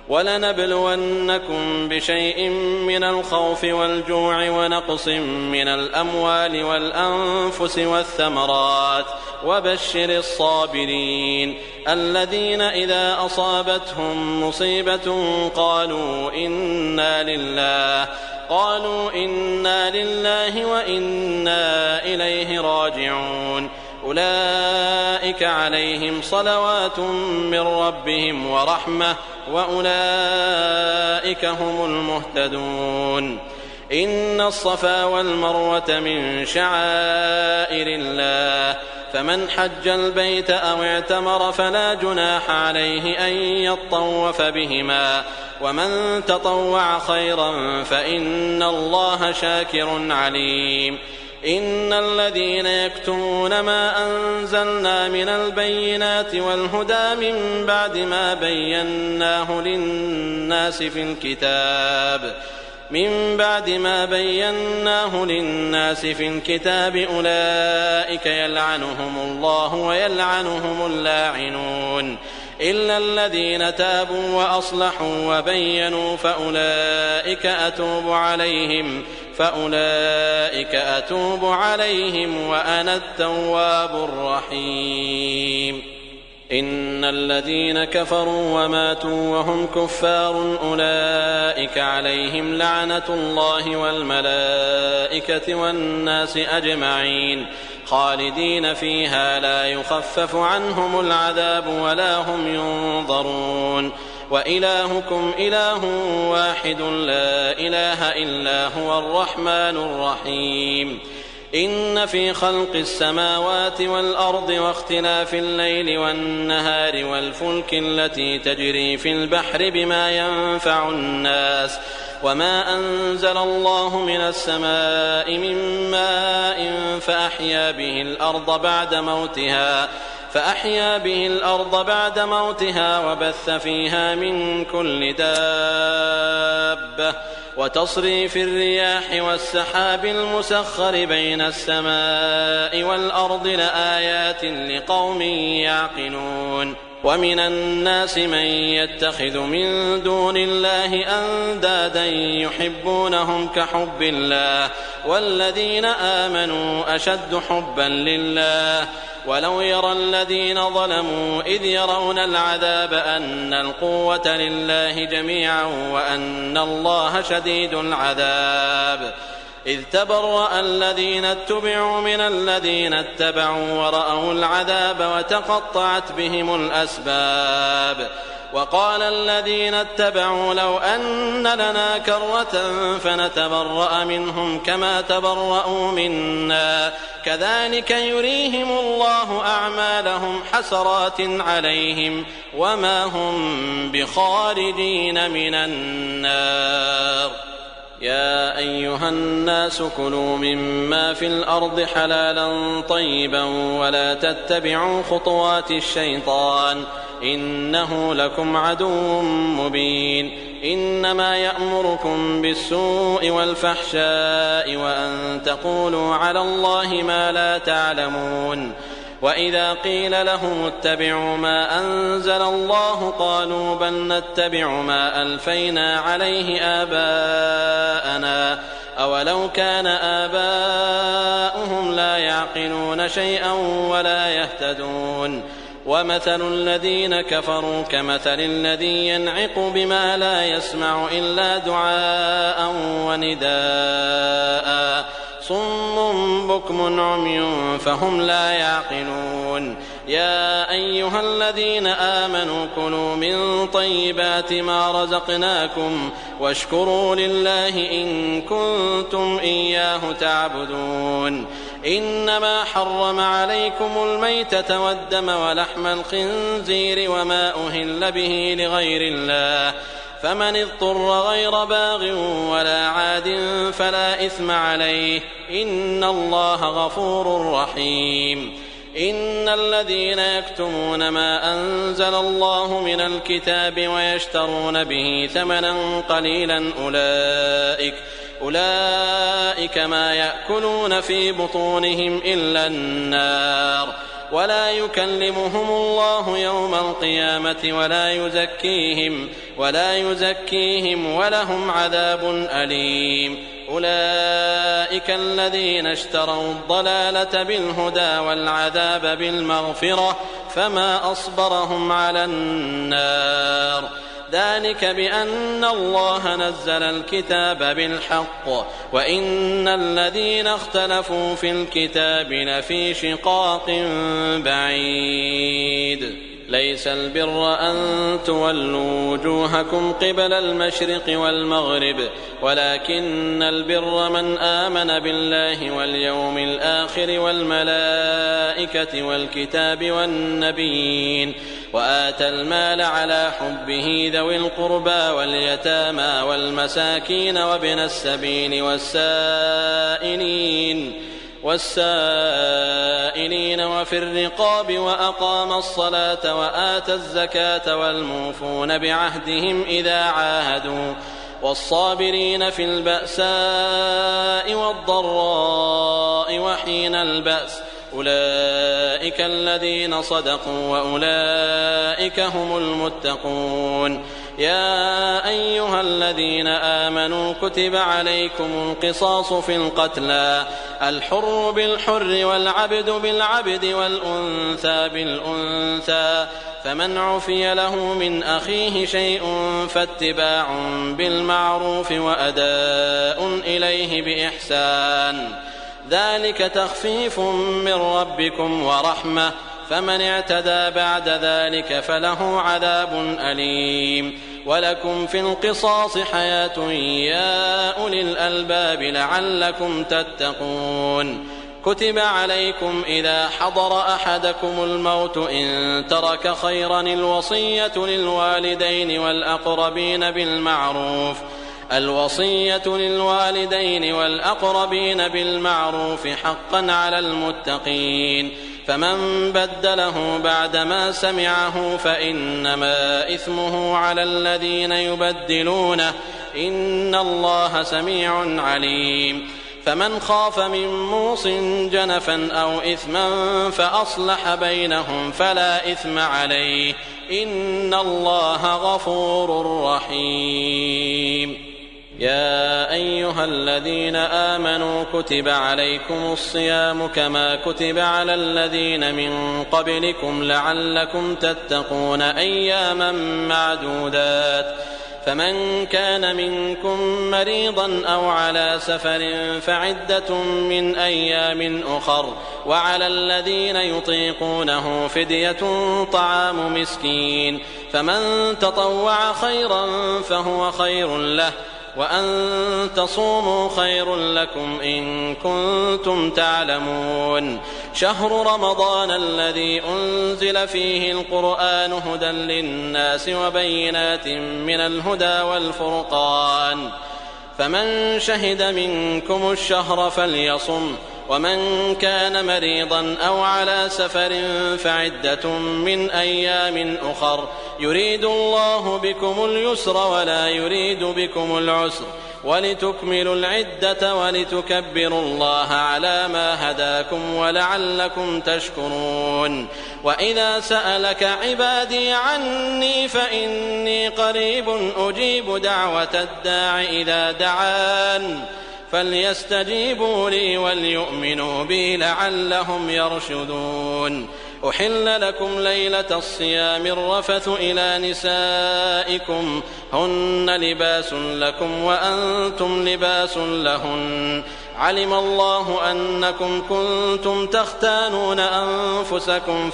ولنبلونكم بشيء من الخوف والجوع ونقص من الأموال والأنفس والثمرات وبشر الصابرين الذين إذا أصابتهم مصيبة قالوا إنا لله وإنا إليه راجعون أولئك عليهم صلوات من ربهم ورحمة وأولئك هم المهتدون إن الصفا والمروة من شعائر الله فمن حج البيت أو اعتمر فلا جناح عليه أن يطوف بهما ومن تطوع خيرا فإن الله شاكر عليم إن الذين يكتمون ما أنزلنا من البينات والهدى من بعد ما بيناه للناس في الكتاب أولئك يلعنهم الله ويلعنهم اللاعنون إلا الذين تابوا وأصلحوا وبينوا فأولئك أتوب عليهم وأنا التواب الرحيم إن الذين كفروا وماتوا وهم كفار أولئك عليهم لعنة الله والملائكة والناس أجمعين خالدين فيها لا يخفف عنهم العذاب ولا هم ينظرون وإلهكم إله واحد لا إله إلا هو الرحمن الرحيم إن في خلق السماوات والأرض واختلاف الليل والنهار والفلك التي تجري في البحر بما ينفع الناس وما أنزل الله من السماء من ماء فأحيا به الأرض بعد موتها وبث فيها من كل دابة وتصريف الرياح والسحاب المسخر بين السماء والأرض لآيات لقوم يعقلون ومن الناس من يتخذ من دون الله أندادا يحبونهم كحب الله والذين آمنوا أشد حبا لله ولو يرى الذين ظلموا إذ يرون العذاب أن القوة لله جميعا وأن الله شديد العذاب إذ تبرأ الذين اتبعوا من الذين اتبعوا ورأوا العذاب وتقطعت بهم الأسباب وقال الذين اتبعوا لو أن لنا كرة فنتبرأ منهم كما تبرأوا منا كذلك يريهم الله أعمالهم حسرات عليهم وما هم بخارجين من النار يا أيها الناس كلوا مما في الأرض حلالا طيبا ولا تتبعوا خطوات الشيطان إنه لكم عدو مبين إنما يأمركم بالسوء والفحشاء وأن تقولوا على الله ما لا تعلمون وإذا قيل لهم اتبعوا ما أنزل الله قالوا بل نتبع ما ألفينا عليه آباءنا أولو كان آباؤهم لا يعقلون شيئا ولا يهتدون ومثل الذين كفروا كمثل الذي ينعق بما لا يسمع إلا دعاء ونداء صم بكم عمي فهم لا يعقلون يا أيها الذين آمنوا كلوا من طيبات ما رزقناكم واشكروا لله إن كنتم إياه تعبدون إنما حرم عليكم الميتة والدم ولحم الخنزير وما أهل به لغير الله فمن اضطر غير باغ ولا عاد فلا إثم عليه إن الله غفور رحيم إن الذين يكتمون ما أنزل الله من الكتاب ويشترون به ثمنا قليلا أولئك ما يأكلون في بطونهم إلا النار ولا يكلمهم الله يوم القيامة ولا يزكيهم ولهم عذاب أليم أولئك الذين اشتروا الضلالة بالهدى والعذاب بالمغفرة فما أصبرهم على النار ذلك بأن الله نزل الكتاب بالحق وإن الذين اختلفوا في الكتاب لفي شقاق بعيد ليس البر أن تولوا وجوهكم قبل المشرق والمغرب ولكن البر من آمن بالله واليوم الآخر والملائكة والكتاب والنبيين وآتى المال على حبه ذوي القربى واليتامى والمساكين وابن السبيل والسائلين وفي الرقاب وأقام الصلاة وآتى الزكاة والموفون بعهدهم إذا عاهدوا والصابرين في البأساء والضراء وحين البأس أولئك الذين صدقوا وأولئك هم المتقون يا أيها الذين آمنوا كتب عليكم القصاص في القتلى الحر بالحر والعبد بالعبد والأنثى بالأنثى فمن عفي له من أخيه شيء فاتباع بالمعروف وأداء إليه بإحسان ذلك تخفيف من ربكم ورحمة فمن اعتدى بعد ذلك فله عذاب أليم ولكم في القصاص حياة يا أولي الألباب لعلكم تتقون كتب عليكم إذا حضر أحدكم الموت إن ترك خيرا الوصية للوالدين والأقربين بالمعروف حقا على المتقين فمن بدله بعدما سمعه فإنما إثمه على الذين يبدلونه إن الله سميع عليم فمن خاف من موص جنفا أو إثما فأصلح بينهم فلا إثم عليه إن الله غفور رحيم يا أيها الذين آمنوا كتب عليكم الصيام كما كتب على الذين من قبلكم لعلكم تتقون أياما معدودات فمن كان منكم مريضا أو على سفر فعدة من أيام أخر وعلى الذين يطيقونه فدية طعام مسكين فمن تطوع خيرا فهو خير له وأن تصوموا خير لكم إن كنتم تعلمون شهر رمضان الذي أنزل فيه القرآن هدى للناس وبينات من الهدى والفرقان فمن شهد منكم الشهر فليصم ومن كان مريضا أو على سفر فعدة من أيام أخر يريد الله بكم اليسر ولا يريد بكم العسر ولتكملوا العدة ولتكبروا الله على ما هداكم ولعلكم تشكرون وإذا سألك عبادي عني فإني قريب أجيب دعوة الداع إذا دعان فليستجيبوا لي وليؤمنوا بي لعلهم يرشدون أحل لكم ليلة الصيام الرفث إلى نسائكم هن لباس لكم وأنتم لباس لهن علم الله أنكم كنتم تختانون أنفسكم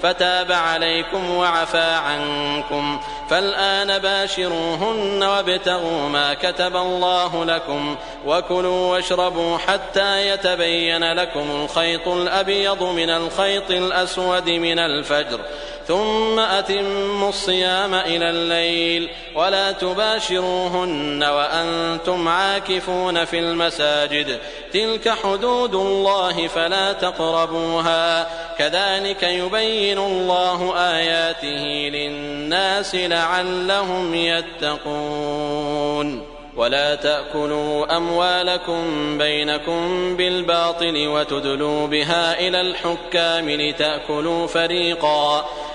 فتاب عليكم وعفى عنكم، فالآن باشروهن وابتغوا ما كتب الله لكم، وكلوا واشربوا حتى يتبين لكم الخيط الأبيض من الخيط الأسود من الفجر، ثم أتموا الصيام إلى الليل، ولا تباشروهن وأنتم عاكفون في المساجد، تلك حدود الله فلا تقربوها، كذلك يبين الله آياته للناس لعلهم يتقون. ولا تأكلوا أموالكم بينكم بالباطل وتدلوا بها إلى الحكام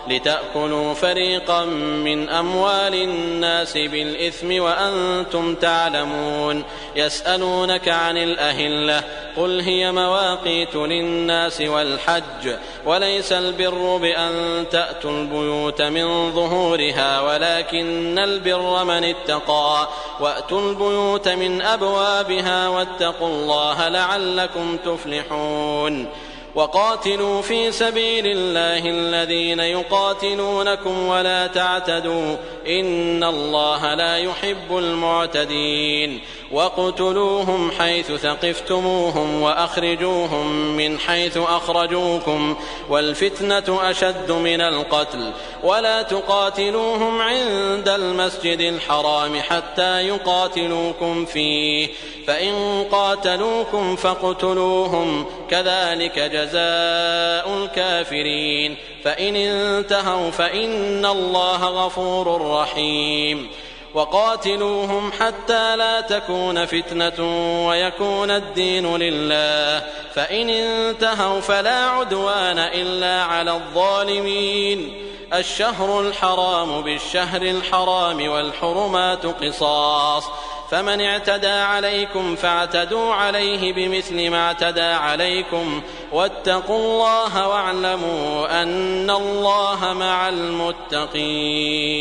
لتأكلوا فريقا من أموال الناس بالإثم وأنتم تعلمون. يسألونك عن الأهلة، قل هي مواقيت للناس والحج، وليس البر بأن تأتوا البيوت من ظهورها، ولكن البر من اتقى، وأتوا البيوت من أبوابها، واتقوا الله لعلكم تفلحون. وقاتلوا في سبيل الله الذين يقاتلونكم ولا تعتدوا، إن الله لا يحب المعتدين. واقتلوهم حيث ثقفتموهم وأخرجوهم من حيث أخرجوكم، والفتنة أشد من القتل، ولا تقاتلوهم عند المسجد الحرام حتى يقاتلوكم فيه، فإن قاتلوكم فاقتلوهم، كذلك جزاء الكافرين، فإن انتهوا فإن الله غفور رحيم. وقاتلوهم حتى لا تكون فتنة ويكون الدين لله، فإن انتهوا فلا عدوان إلا على الظالمين. الشهر الحرام بالشهر الحرام والحرمات قصاص، فمن اعتدى عليكم فاعتدوا عليه بمثل ما اعتدى عليكم، واتقوا الله واعلموا أن الله مع المتقين.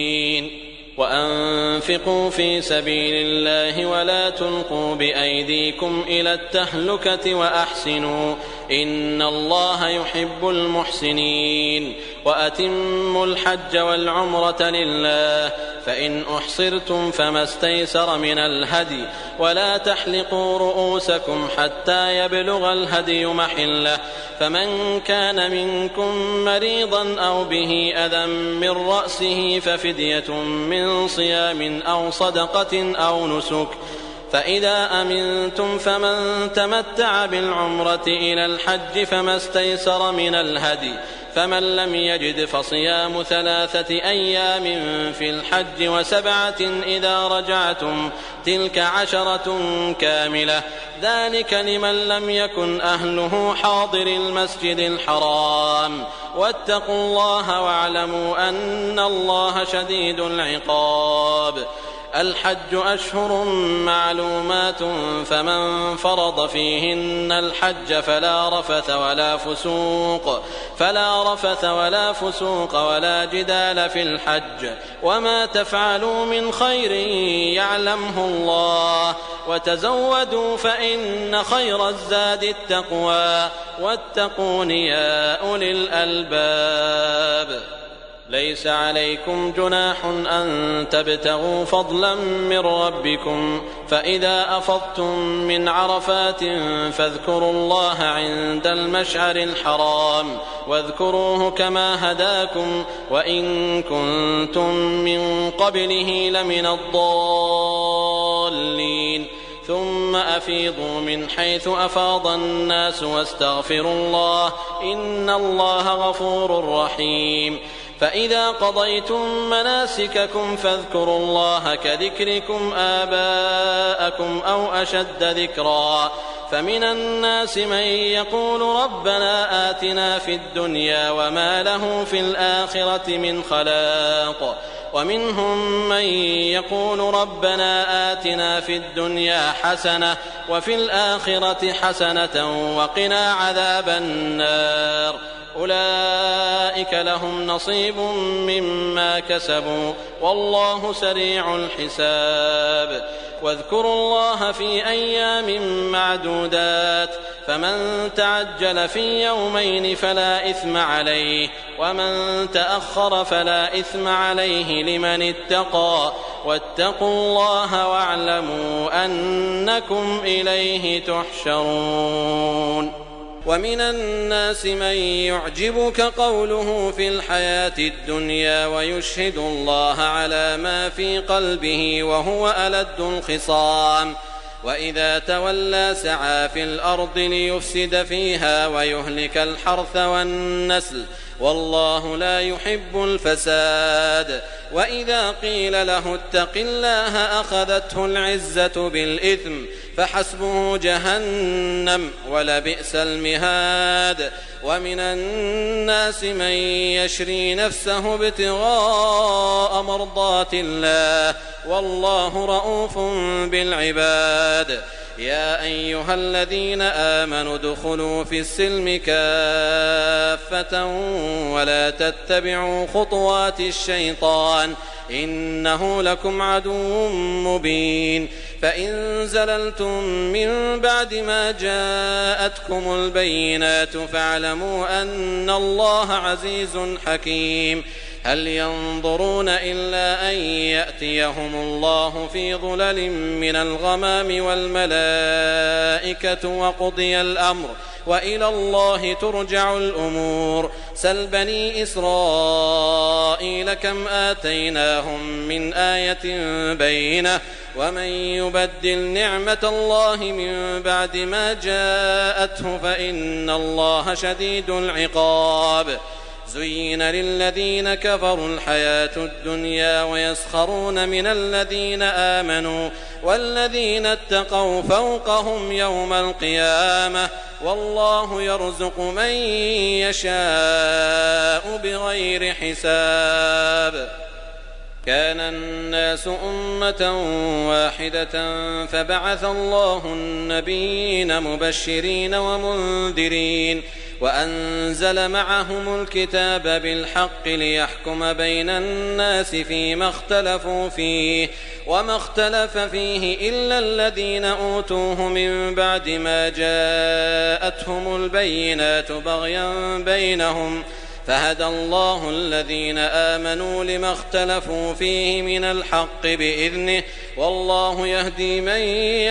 وأنفقوا في سبيل الله ولا تلقوا بأيديكم إلى التهلكة وأحسنوا، إن الله يحب المحسنين. وأتموا الحج والعمرة لله، فإن أحصرتم فما استيسر من الهدي، ولا تحلقوا رؤوسكم حتى يبلغ الهدي محله، فمن كان منكم مريضا أو به أذى من رأسه ففدية من صيام أو صدقة أو نسك، فإذا أمنتم فمن تمتع بالعمرة إلى الحج فما استيسر من الهدي، فمن لم يجد فصيام 3 أيام في الحج و7 إذا رجعتم، تلك 10 كاملة، ذلك لمن لم يكن أهله حاضر المسجد الحرام. واتقوا الله واعلموا أن الله شديد العقاب. الحج أشهر معلومات، فمن فرض فيهن الحج فلا رفث ولا فسوق ولا جدال في الحج، وما تفعلوا من خير يعلمه الله، وتزودوا فإن خير الزاد التقوى، واتقون يا أولي الألباب. ليس عليكم جناح أن تبتغوا فضلا من ربكم، فإذا أفضتم من عرفات فاذكروا الله عند المشعر الحرام، واذكروه كما هداكم، وإن كنتم من قبله لمن الضالين. ثم أفيضوا من حيث أفاض الناس واستغفروا الله، إن الله غفور رحيم. فإذا قضيتم مناسككم فاذكروا الله كذكركم آباءكم أو أشد ذكرا، فمن الناس من يقول ربنا آتنا في الدنيا وما له في الآخرة من خلاق، ومنهم من يقول ربنا آتنا في الدنيا حسنة وفي الآخرة حسنة وقنا عذاب النار. أولئك لهم نصيب مما كسبوا والله سريع الحساب. واذكروا الله في أيام معدودات فمن تعجل في يومين فلا إثم عليه ومن تأخر فلا إثم عليه لمن اتقى واتقوا الله واعلموا أنكم إليه تحشرون. ومن الناس من يعجبك قوله في الحياة الدنيا ويشهد الله على ما في قلبه وهو ألد الخصام وإذا تولى سعى في الأرض ليفسد فيها ويهلك الحرث والنسل والله لا يحب الفساد. وإذا قيل له اتق الله أخذته العزة بالإثم فحسبه جهنم ولبئس المهاد. ومن الناس من يشري نفسه ابتغاء مرضات الله والله رؤوف بالعباد. يا أيها الذين آمنوا ادخلوا في السلم كافة ولا تتبعوا خطوات الشيطان إنه لكم عدو مبين. فإن زللتم من بعد ما جاءتكم البينات فاعلموا أن الله عزيز حكيم. هل ينظرون إلا أن يأتيهم الله في ظلل من الغمام والملائكة وقضي الأمر وإلى الله ترجع الأمور. سل بني إسرائيل كم آتيناهم من آية بينة ومن يبدل نعمة الله من بعد ما جاءته فإن الله شديد العقاب. زين للذين كفروا الحياة الدنيا ويسخرون من الذين آمنوا والذين اتقوا فوقهم يوم القيامة والله يرزق من يشاء بغير حساب. كان الناس أمة واحدة فبعث الله النبيين مبشرين ومنذرين وأنزل معهم الكتاب بالحق ليحكم بين الناس فيما اختلفوا فيه وما اختلف فيه إلا الذين أوتوه من بعد ما جاءتهم البينات بغيا بينهم فهدى الله الذين آمنوا لما اختلفوا فيه من الحق بإذنه والله يهدي من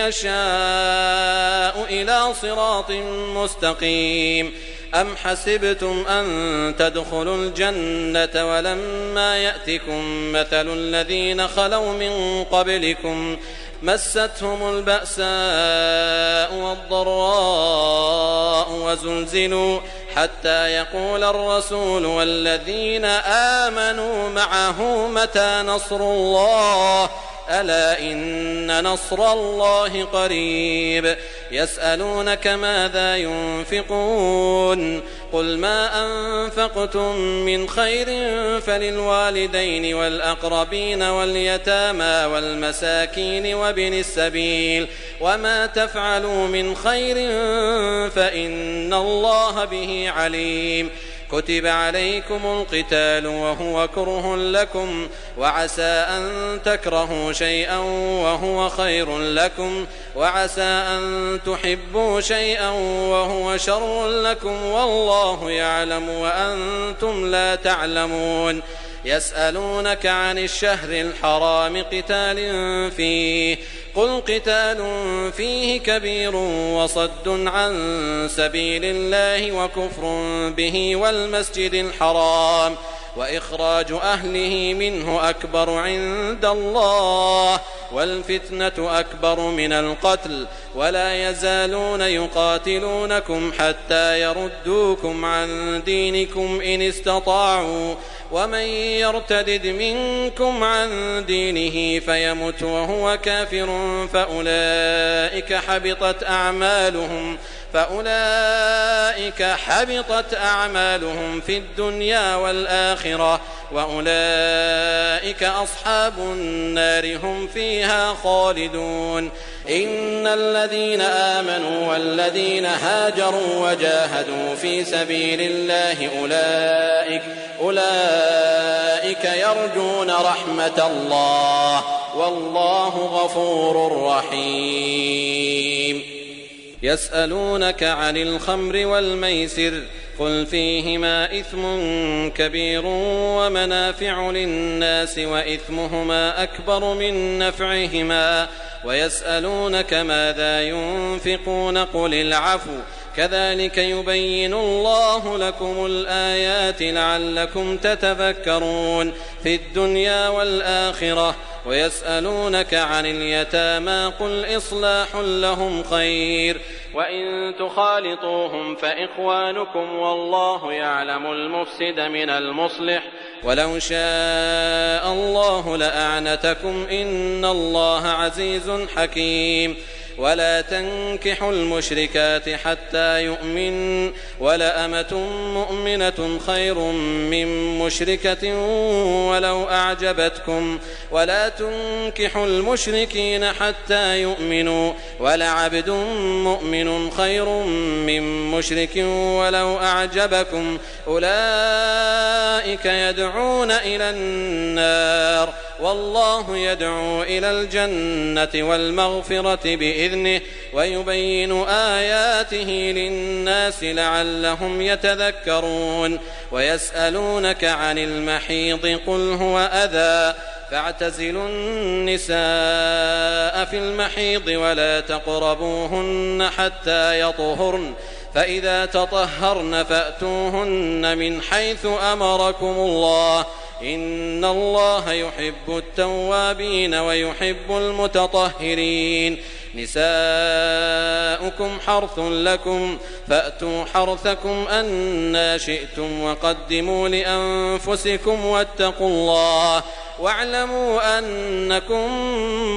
يشاء إلى صراط مستقيم. أم حسبتم أن تدخلوا الجنة ولما يأتكم مثل الذين خلوا من قبلكم مستهم البأساء والضراء وزلزلوا حتى يقول الرسول والذين آمنوا معه متى نصر الله ألا إن نصر الله قريب. يسألونك ماذا ينفقون قل ما أنفقتم من خير فللوالدين والأقربين واليتامى والمساكين وابن السبيل وما تفعلوا من خير فإن الله به عليم. كتب عليكم القتال وهو كره لكم وعسى أن تكرهوا شيئا وهو خير لكم وعسى أن تحبوا شيئا وهو شر لكم والله يعلم وأنتم لا تعلمون. يسألونك عن الشهر الحرام قتال فيه قل قتال فيه كبير وصد عن سبيل الله وكفر به والمسجد الحرام وإخراج أهله منه أكبر عند الله والفتنة أكبر من القتل ولا يزالون يقاتلونكم حتى يردوكم عن دينكم إن استطاعوا ومن يرتدد منكم عن دينه فيمت وهو كافر فأولئك حبطت أعمالهم في الدنيا والآخرة وأولئك أصحاب النار هم فيها خالدون. إن الذين آمنوا والذين هاجروا وجاهدوا في سبيل الله أولئك يرجون رحمة الله والله غفور رحيم. يسألونك عن الخمر والميسر قل فيهما إثم كبير ومنافع للناس وإثمهما أكبر من نفعهما ويسألونك ماذا ينفقون قل العفو كذلك يبين الله لكم الآيات لعلكم تتفكرون في الدنيا والآخرة. ويسألونك عن اليتامى قل إصلاح لهم خير وإن تخالطوهم فإخوانكم والله يعلم المفسد من المصلح ولو شاء الله لأعنتكم إن الله عزيز حكيم. ولا تنكحوا المشركات حتى يؤمن ولأمة مؤمنة خير من مشركة ولو أعجبتكم ولا تنكحوا المشركين حتى يؤمنوا ولعبد مؤمن خير من مشرك ولو أعجبكم أولئك يدعون إلى النار والله يدعو إلى الجنة والمغفرة بإذنه ويبين آياته للناس لعلهم يتذكرون. ويسألونك عن المحيض قل هو أذى فاعتزلوا النساء في المحيض ولا تقربوهن حتى يطهرن فإذا تطهرن فأتوهن من حيث أمركم الله إن الله يحب التوابين ويحب المتطهرين. نساؤكم حرث لكم فأتوا حرثكم أنى شئتم وقدموا لأنفسكم واتقوا الله واعلموا أنكم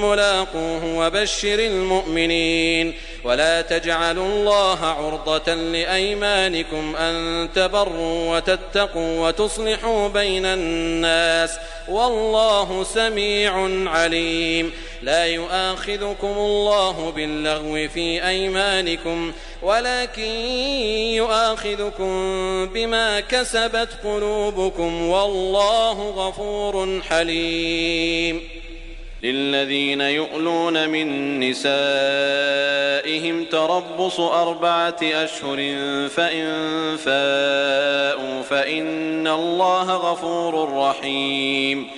ملاقوه وبشر المؤمنين. ولا تجعلوا الله عرضة لأيمانكم أن تبروا وتتقوا وتصلحوا بين الناس والله سميع عليم. لا يؤاخذكم الله باللغو في أيمانكم ولكن يؤاخذكم بما كسبت قلوبكم والله غفور حليم. للذين يؤلون من نسائهم تربص 4 أشهر فإن فاءوا فإن الله غفور رحيم.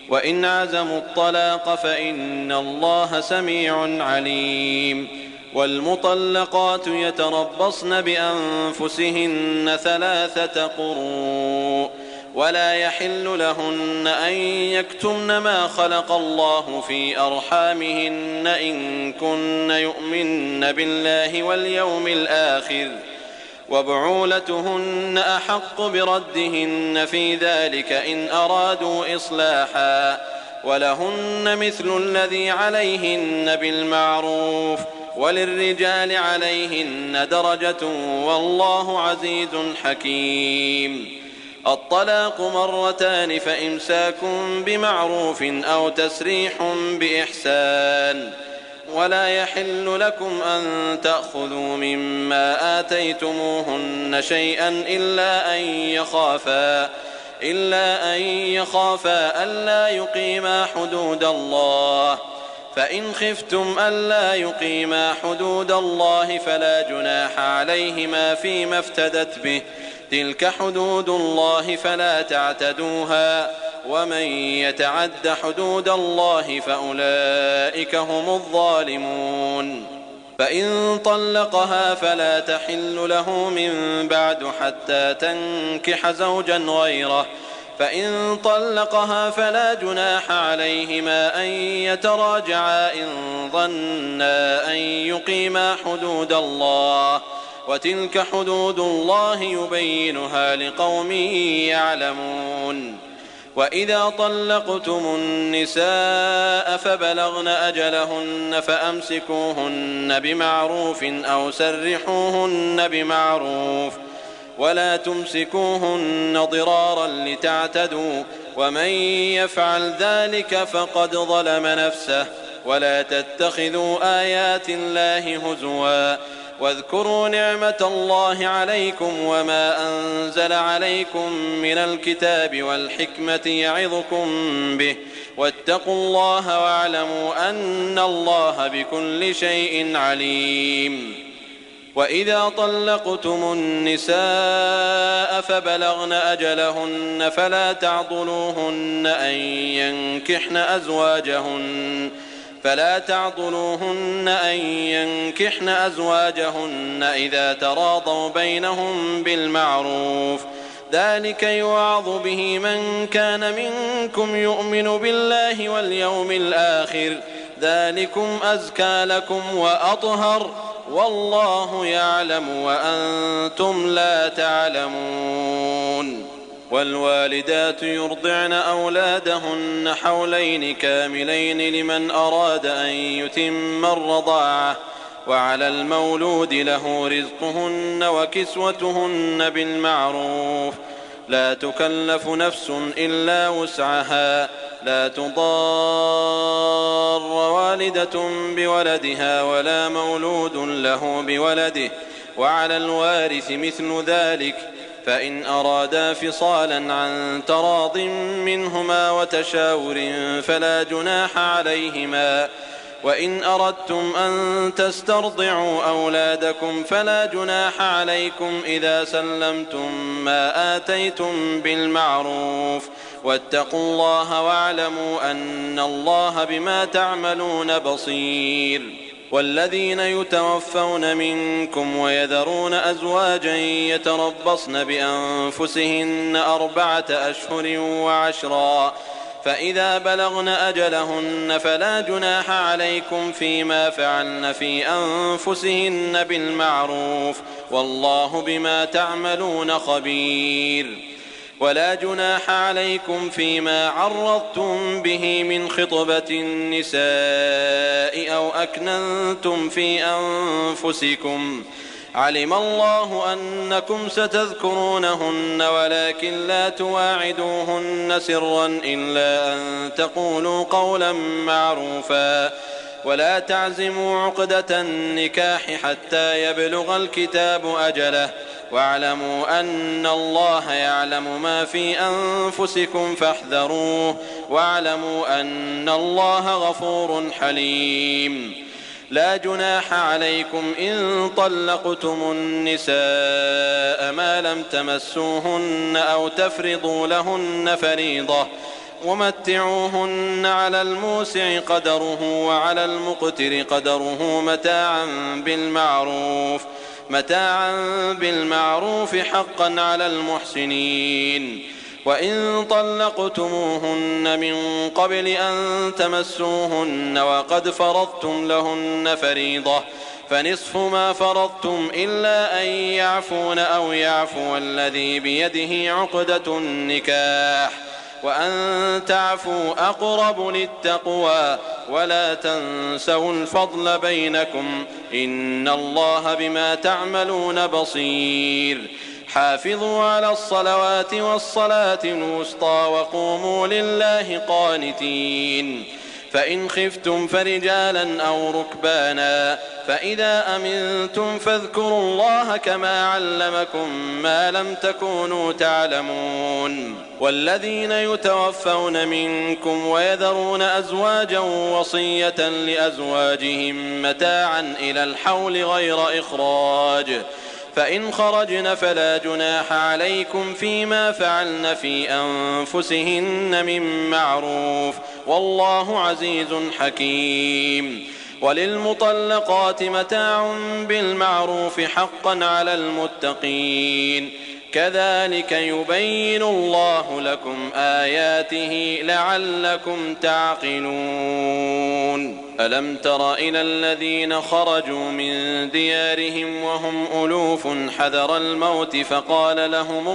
وإن عزموا الطلاق فإن الله سميع عليم. والمطلقات يتربصن بأنفسهن 3 قروء ولا يحل لهن أن يكتمن ما خلق الله في أرحامهن إن كن يؤمن بالله واليوم الآخر وبعولتهن أحق بردهن في ذلك إن أرادوا إصلاحا ولهن مثل الذي عليهن بالمعروف وللرجال عليهن درجة والله عزيز حكيم. الطلاق 2 فإمساك بمعروف أو تسريح بإحسان. ولا يحل لكم أن تأخذوا مما آتيتموهن شيئا إلا أن يخافا ألا يقيما حدود الله فإن خفتم ألا يقيما حدود الله فلا جناح عليهما فيما افتدت به تلك حدود الله فلا تعتدوها ومن يتعد حدود الله فأولئك هم الظالمون. فإن طلقها فلا تحل له من بعد حتى تنكح زوجا غيره فإن طلقها فلا جناح عليهما أن يتراجعا إن ظنا أن يقيما حدود الله وتلك حدود الله يبينها لقوم يعلمون. وإذا طلقتم النساء فبلغن أجلهن فأمسكوهن بمعروف أو سرحوهن بمعروف ولا تمسكوهن ضرارا لتعتدوا ومن يفعل ذلك فقد ظلم نفسه. ولا تتخذوا آيات الله هزوا واذكروا نعمة الله عليكم وما أنزل عليكم من الكتاب والحكمة يعظكم به واتقوا الله واعلموا أن الله بكل شيء عليم. وإذا طلقتم النساء فبلغن أجلهن فلا تعضلوهن أن ينكحن أزواجهن إذا تراضوا بينهم بالمعروف، ذلك يوعظ به من كان منكم يؤمن بالله واليوم الآخر، ذلكم أزكى لكم وأطهر، والله يعلم وأنتم لا تعلمون. والوالدات يرضعن أولادهن حولين كاملين لمن أراد أن يتم الرضاعة، وعلى المولود له رزقهن وكسوتهن بالمعروف، لا تكلف نفس إلا وسعها، لا تضار والدة بولدها ولا مولود له بولده، وعلى الوارث مثل ذلك، فإن أرادا فصالا عن تراض منهما وتشاور فلا جناح عليهما. وإن أردتم أن تسترضعوا أولادكم فلا جناح عليكم إذا سلمتم ما آتيتم بالمعروف، واتقوا الله واعلموا أن الله بما تعملون بصير. والذين يتوفون منكم ويذرون أزواجا يتربصن بأنفسهن 4 أشهر و10، فإذا بلغن أجلهن فلا جناح عليكم فيما فعلن في أنفسهن بالمعروف، والله بما تعملون خبير. ولا جناح عليكم فيما عرضتم به من خطبة النساء أو أكننتم في أنفسكم، علم الله أنكم ستذكرونهن ولكن لا تواعدوهن سرا إلا أن تقولوا قولا معروفا، ولا تعزموا عقدة النكاح حتى يبلغ الكتاب أجله، واعلموا أن الله يعلم ما في أنفسكم فاحذروه، واعلموا أن الله غفور حليم. لا جناح عليكم إن طلقتم النساء ما لم تمسوهن أو تفرضوا لهن فريضة، ومتعوهن على الموسع قدره وعلى المقتر قدره متاعا بالمعروف حقا على المحسنين. وإن طلقتموهن من قبل أن تمسوهن وقد فرضتم لهن فريضة فنصف ما فرضتم إلا أن يعفون أو يعفو الذي بيده عقدة النكاح، وأن تعفوا أقرب للتقوى، ولا تنسوا الفضل بينكم، إن الله بما تعملون بصير. حافظوا على الصلوات والصلاة الوسطى وقوموا لله قانتين. فإن خفتم فرجالا أو ركبانا، فإذا أمنتم فاذكروا الله كما علمكم ما لم تكونوا تعلمون. والذين يتوفون منكم ويذرون أزواجا وصية لأزواجهم متاعا إلى الحول غير إخراج، فإن خرجن فلا جناح عليكم فيما فعلن في أنفسهن من معروف، والله عزيز حكيم. وللمطلقات متاع بالمعروف حقا على المتقين، كذلك يبين الله لكم آياته لعلكم تعقلون. ألم تر إلى الذين خرجوا من ديارهم وهم ألوف حذر الموت فقال لهم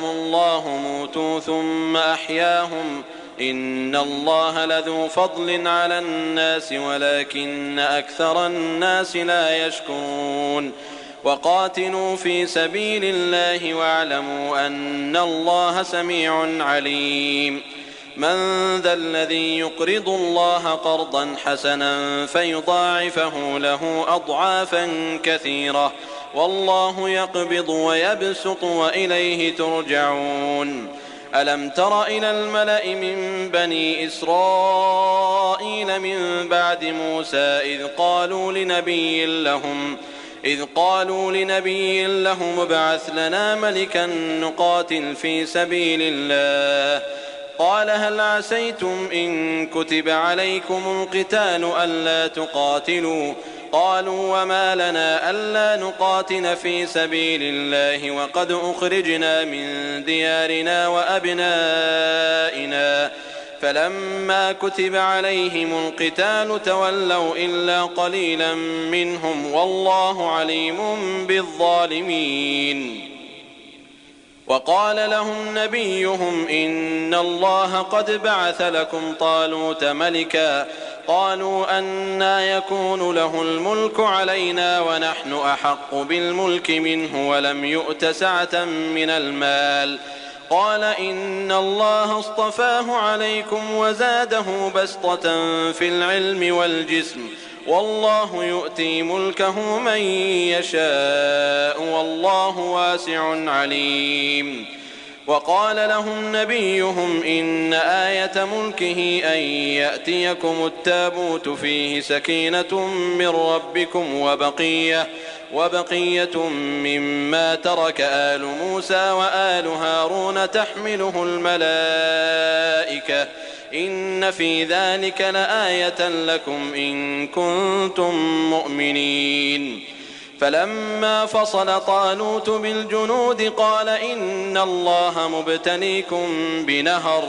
الله موتوا ثم أحياهم، إن الله لذو فضل على الناس ولكن أكثر الناس لا يشكرون. وقاتلوا في سبيل الله واعلموا أن الله سميع عليم. من ذا الذي يقرض الله قرضا حسنا فيضاعفه له أضعافا كثيرة والله يقبض ويبسط وإليه ترجعون. ألم تر إلى الملأ من بني إسرائيل من بعد موسى إذ قالوا لنبي لهم ابعث لنا ملكا نقاتل في سبيل الله قال هل عسيتم إن كتب عليكم القتال ألا تقاتلوا قالوا وما لنا ألا نقاتل في سبيل الله وقد أخرجنا من ديارنا وأبنائنا فلما كتب عليهم القتال تولوا إلا قليلا منهم والله عليم بالظالمين. وقال لهم نبيهم إن الله قد بعث لكم طالوت ملكا قالوا أنى يكون له الملك علينا ونحن أحق بالملك منه ولم يؤت سعة من المال قال إن الله اصطفاه عليكم وزاده بسطة في العلم والجسم والله يؤتي ملكه من يشاء والله واسع عليم. وقال لهم نبيهم إن آية ملكه أن يأتيكم التابوت فيه سكينة من ربكم وبقية مما ترك آل موسى وآل هارون تحمله الملائكة إن في ذلك لآية لكم إن كنتم مؤمنين. فلما فصل طالوت بالجنود قال إن الله مبتليكم بنهر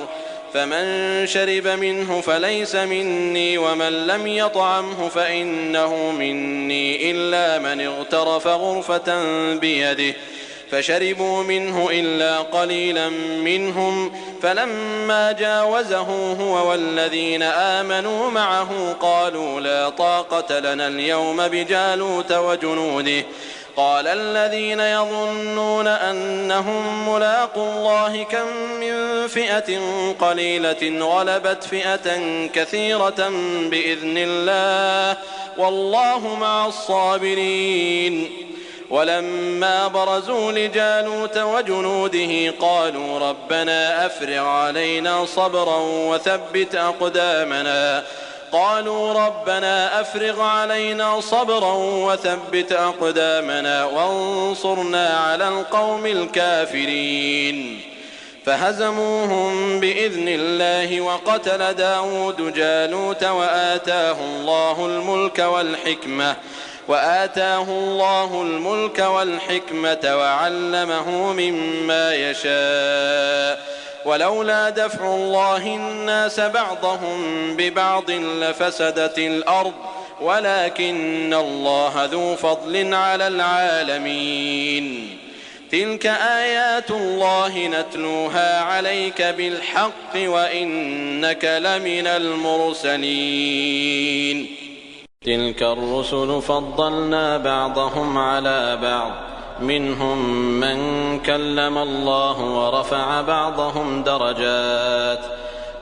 فمن شرب منه فليس مني ومن لم يطعمه فإنه مني إلا من اغترف غرفة بيده فشربوا منه إلا قليلا منهم فلما جاوزه هو والذين آمنوا معه قالوا لا طاقة لنا اليوم بجالوت وجنوده قال الذين يظنون أنهم ملاقوا الله كم من فئة قليلة غلبت فئة كثيرة بإذن الله والله مع الصابرين. ولما برزوا لجالوت وجنوده قالوا ربنا أفرغ علينا صبرا وثبت أقدامنا وانصرنا على القوم الكافرين. فهزموهم بإذن الله وقتل داود جالوت وآتاه الله الملك والحكمة وعلمه مما يشاء ولولا دفع الله الناس بعضهم ببعض لفسدت الأرض ولكن الله ذو فضل على العالمين. تلك آيات الله نتلوها عليك بالحق وإنك لمن المرسلين. تلك الرسل فضلنا بعضهم على بعض منهم من كلم الله ورفع بعضهم درجات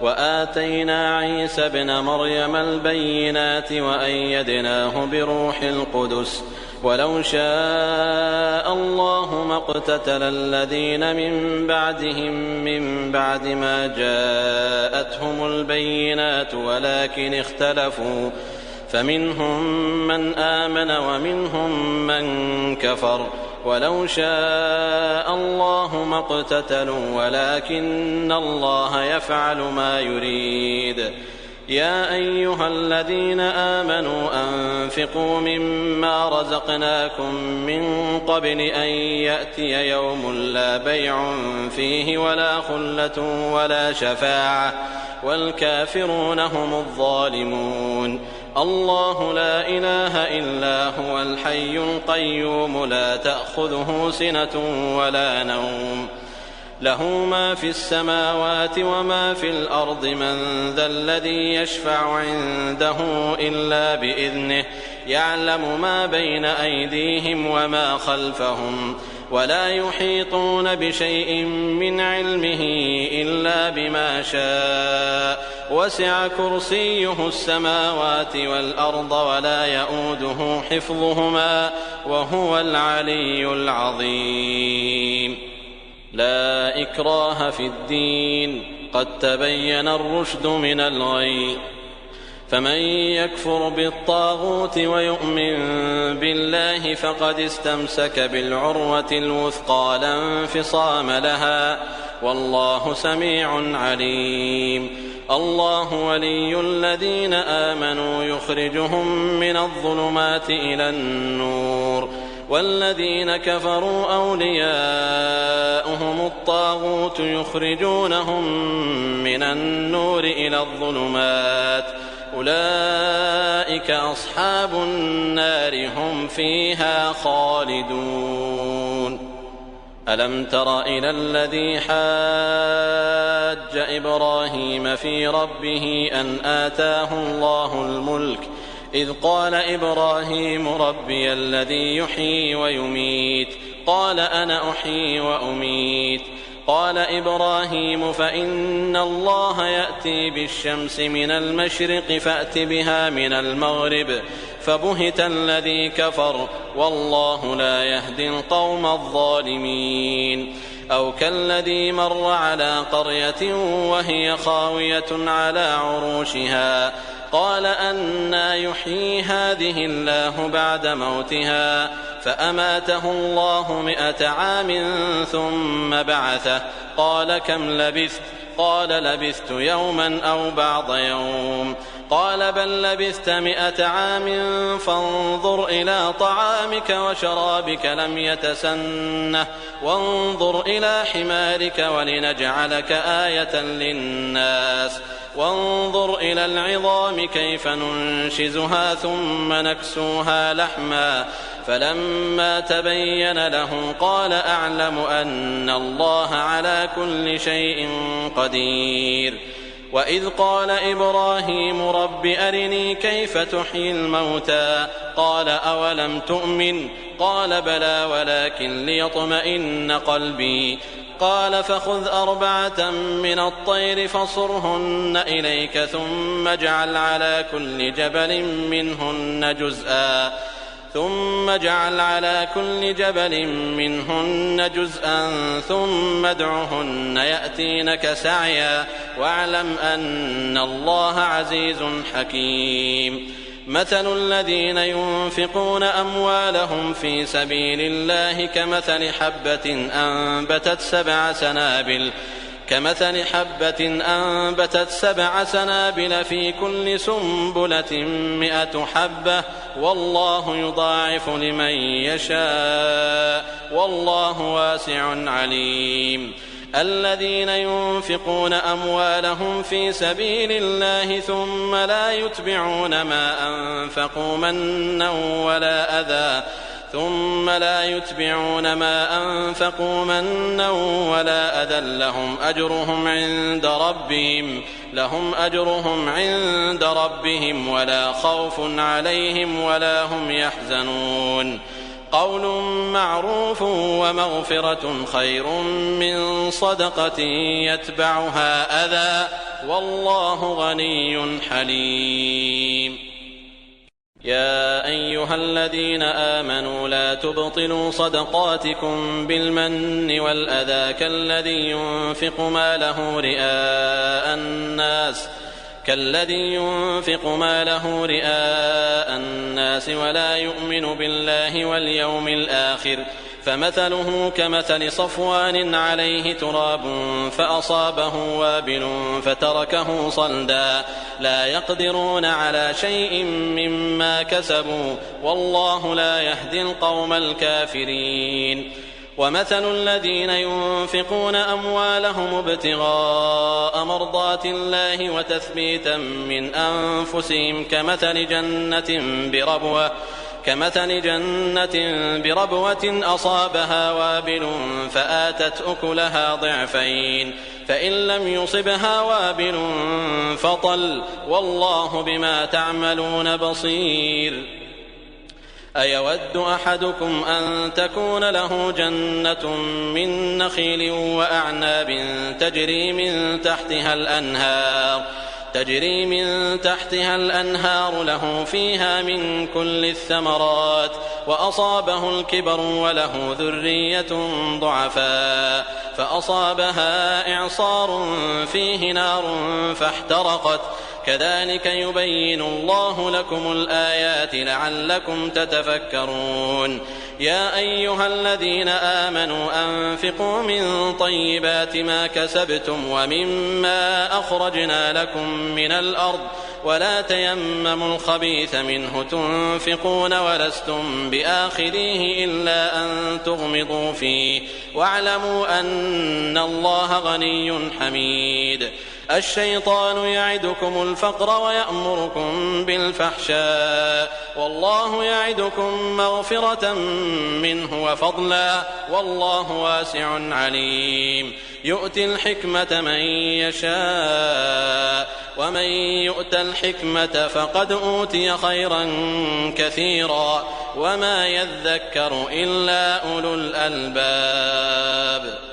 وآتينا عيسى ابن مريم البينات وأيدناه بروح القدس ولو شاء الله ما اقتتل الذين من بعدهم من بعد ما جاءتهم البينات ولكن اختلفوا فمنهم من آمن ومنهم من كفر ولو شاء الله ما اقتتلوا ولكن الله يفعل ما يريد. يا أيها الذين آمنوا أنفقوا مما رزقناكم من قبل أن يأتي يوم لا بيع فيه ولا خلة ولا شفاعة والكافرون هم الظالمون. الله لا إله إلا هو الحي القيوم لا تأخذه سنة ولا نوم له ما في السماوات وما في الأرض من ذا الذي يشفع عنده إلا بإذنه يعلم ما بين أيديهم وما خلفهم ولا يحيطون بشيء من علمه إلا بما شاء وسع كرسيه السماوات والأرض ولا يؤوده حفظهما وهو العلي العظيم. لا إكراه في الدين قد تبين الرشد من الغي فمن يكفر بالطاغوت ويؤمن بالله فقد استمسك بالعروة الوثقى لا انفصام لها والله سميع عليم. الله ولي الذين آمنوا يخرجهم من الظلمات إلى النور والذين كفروا أولياؤهم الطاغوت يخرجونهم من النور إلى الظلمات أولئك أصحاب النار هم فيها خالدون. ألم تر إلى الذي حاج إبراهيم في ربه أن آتاه الله الملك إذ قال إبراهيم ربي الذي يحيي ويميت قال أنا أحيي وأميت قال إبراهيم فإن الله يأتي بالشمس من المشرق فأت بها من المغرب فبهت الذي كفر والله لا يهدي القوم الظالمين. أو كالذي مر على قرية وهي خاوية على عروشها قال أنى يحيي هذه الله بعد موتها فأماته الله 100 عام ثم بعثه قال كم لبثت قال لبثت يوما أو بعض يوم قال بل لبثت 100 عام فانظر إلى طعامك وشرابك لم يتسنه وانظر إلى حمارك ولنجعلك آية للناس وانظر إلى العظام كيف ننشزها ثم نكسوها لحما فلما تبين له قال أعلم أن الله على كل شيء قدير. وإذ قال إبراهيم رب أرني كيف تحيي الموتى قال أولم تؤمن قال بلى ولكن ليطمئن قلبي قال فخذ 4 من الطير فصرهن إليك ثم اجعل على كل جبل منهن جزءا ثم ادعهن يأتينك سعيا واعلم أن الله عزيز حكيم. مثل الذين ينفقون أموالهم في سبيل الله كمثل حبة أنبتت 7 سنابل في كل سنبلة 100 حبة والله يضاعف لمن يشاء والله واسع عليم. الذين ينفقون أموالهم في سبيل الله ثم لا يتبعون ما أنفقوا منا ولا أذى لهم أجرهم عند ربهم ولا خوف عليهم ولا هم يحزنون. قول معروف ومغفرة خير من صدقة يتبعها أذى والله غني حليم. يا أيها الذين آمنوا لا تبطلوا صدقاتكم بالمن والأذى كالذي ينفق ماله رئاء الناس ولا يؤمن بالله واليوم الآخر فمثله كمثل صفوان عليه تراب فأصابه وابل فتركه صلدا لا يقدرون على شيء مما كسبوا والله لا يهدي القوم الكافرين. ومثل الذين ينفقون أموالهم ابتغاء مرضات الله وتثبيتا من أنفسهم كمثل جنة بربوة أصابها وابل فآتت أكلها ضعفين فإن لم يصبها وابل فطل والله بما تعملون بصير. أيود أحدكم أن تكون له جنة من نخيل وأعناب تجري من تحتها الأنهار له فيها من كل الثمرات وأصابه الكبر وله ذرية ضعفاء فأصابها إعصار فيه نار فاحترقت كذلك يبين الله لكم الآيات لعلكم تتفكرون يا أيها الذين آمنوا أنفقوا من طيبات ما كسبتم ومما أخرجنا لكم من الأرض ولا تيمموا الخبيث منه تنفقون ولستم بآخذيه إلا أن تغمضوا فيه واعلموا أن الله غني حميد الشيطان يعدكم الفقر ويأمركم بالفحشاء والله يعدكم مغفرة منه وفضلا والله واسع عليم يؤتي الحكمة من يشاء ومن يؤت الحكمة فقد أوتي خيرا كثيرا وما يذكر إلا أولو الألباب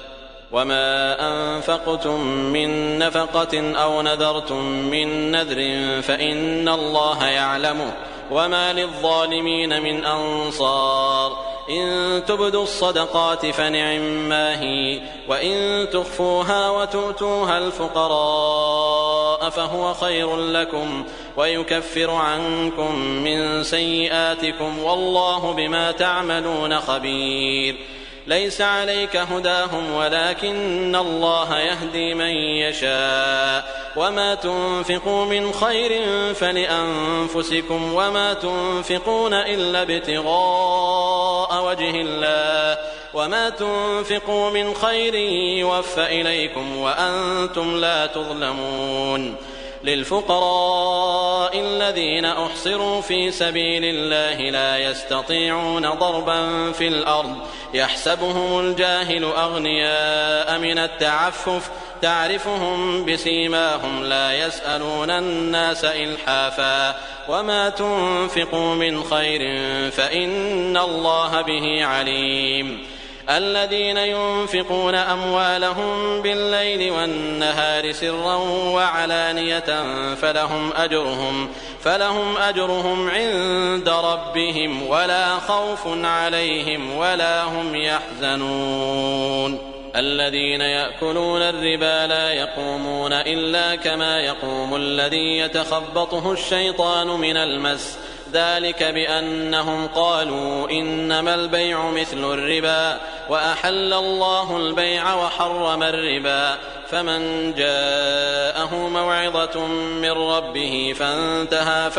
وما أنفقتم من نفقة أو نذرتم من نذر فإن الله يعلمه وما للظالمين من أنصار إن تبدوا الصدقات فنعما هي وإن تخفوها وتؤتوها الفقراء فهو خير لكم ويكفر عنكم من سيئاتكم والله بما تعملون خبير ليس عليك هداهم ولكن الله يهدي من يشاء وما تنفقوا من خير فلأنفسكم وما تنفقون إلا ابتغاء وجه الله وما تنفقوا من خير يوفى إليكم وأنتم لا تظلمون للفقراء الذين أحصروا في سبيل الله لا يستطيعون ضربا في الأرض يحسبهم الجاهل أغنياء من التعفف تعرفهم بسيماهم لا يسألون الناس إلحافا وما تنفقوا من خير فإن الله به عليم الذين ينفقون أموالهم بالليل والنهار سرا وعلانية فلهم أجرهم عند ربهم ولا خوف عليهم ولا هم يحزنون الذين يأكلون الربا لا يقومون إلا كما يقوم الذي يتخبطه الشيطان من المس ذلك بأنهم قالوا إنما البيع مثل الربا وأحل الله البيع وحرم الربا فمن جاءه موعظة من ربه فانتهى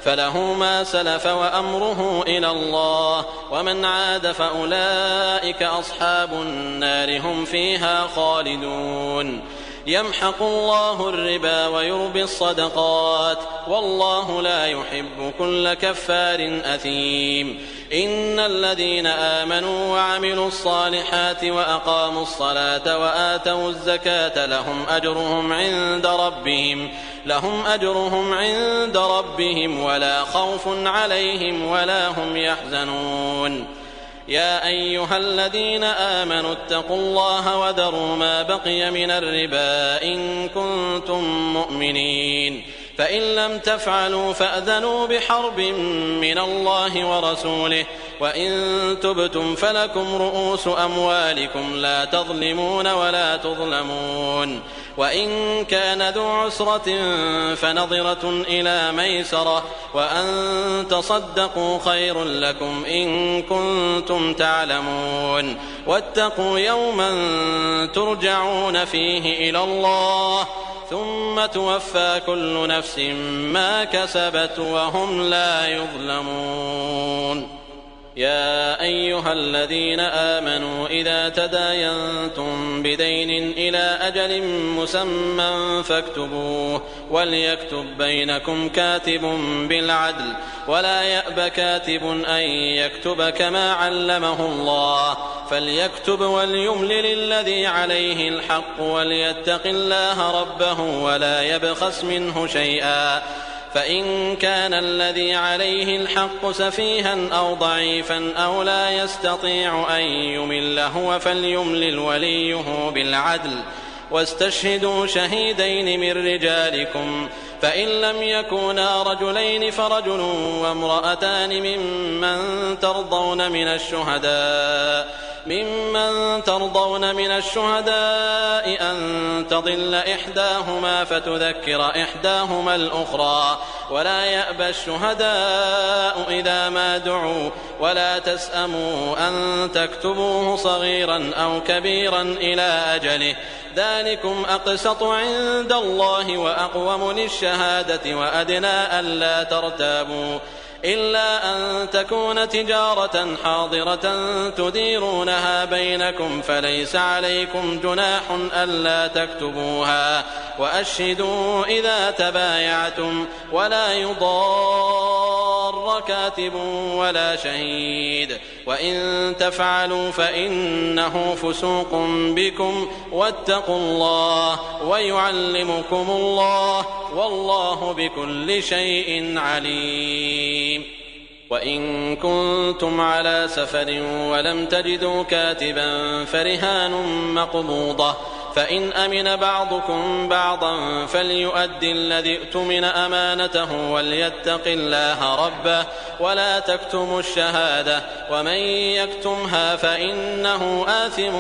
فله ما سلف وأمره إلى الله ومن عاد فأولئك أصحاب النار هم فيها خالدون يمحق الله الربا ويربي الصدقات والله لا يحب كل كفار أثيم إن الذين آمنوا وعملوا الصالحات وأقاموا الصلاة وآتوا الزكاة لهم أجرهم عند ربهم ولا خوف عليهم ولا هم يحزنون يا أيها الذين آمنوا اتقوا الله وذروا ما بقي من الربا إن كنتم مؤمنين فإن لم تفعلوا فأذنوا بحرب من الله ورسوله وإن تبتم فلكم رؤوس أموالكم لا تظلمون ولا تظلمون وإن كان ذو عسرة فنظرة إلى ميسرة وأن تصدقوا خير لكم إن كنتم تعلمون واتقوا يوما ترجعون فيه إلى الله ثم توفى كل نفس ما كسبت وهم لا يظلمون يا أيها الذين آمنوا إذا تداينتم بدين إلى أجل مسمى فاكتبوه وليكتب بينكم كاتب بالعدل ولا يأب كاتب أن يكتب كما علمه الله فليكتب وليملل الذي عليه الحق وليتق الله ربه ولا يبخس منه شيئا فإن كان الذي عليه الحق سفيها أو ضعيفا أو لا يستطيع أن يمل هو فليملل وليه بالعدل واستشهدوا شهيدين من رجالكم فإن لم يكونا رجلين فرجل وامرأتان ممن ترضون من الشهداء أن تضل إحداهما فتذكر إحداهما الأخرى ولا يأبى الشهداء إذا ما دعوا ولا تسأموا أن تكتبوه صغيرا أو كبيرا إلى أجله ذلكم أقسط عند الله وأقوم للشهادة وأدنى ألا ترتابوا إلا أن تكون تجارة حاضرة تديرونها بينكم فليس عليكم جناح ألا تكتبوها وأشهدوا إذا تبايعتم ولا يضار كاتب ولا شهيد وإن تفعلوا فإنه فسوق بكم واتقوا الله ويعلمكم الله والله بكل شيء عليم. وإن كنتم على سفر ولم تجدوا كاتبا فرهان مقبوضة فإن أمن بعضكم بعضا فليؤد الذي اؤتمن أمانته وليتق الله ربه ولا تكتموا الشهادة ومن يكتمها فإنه آثم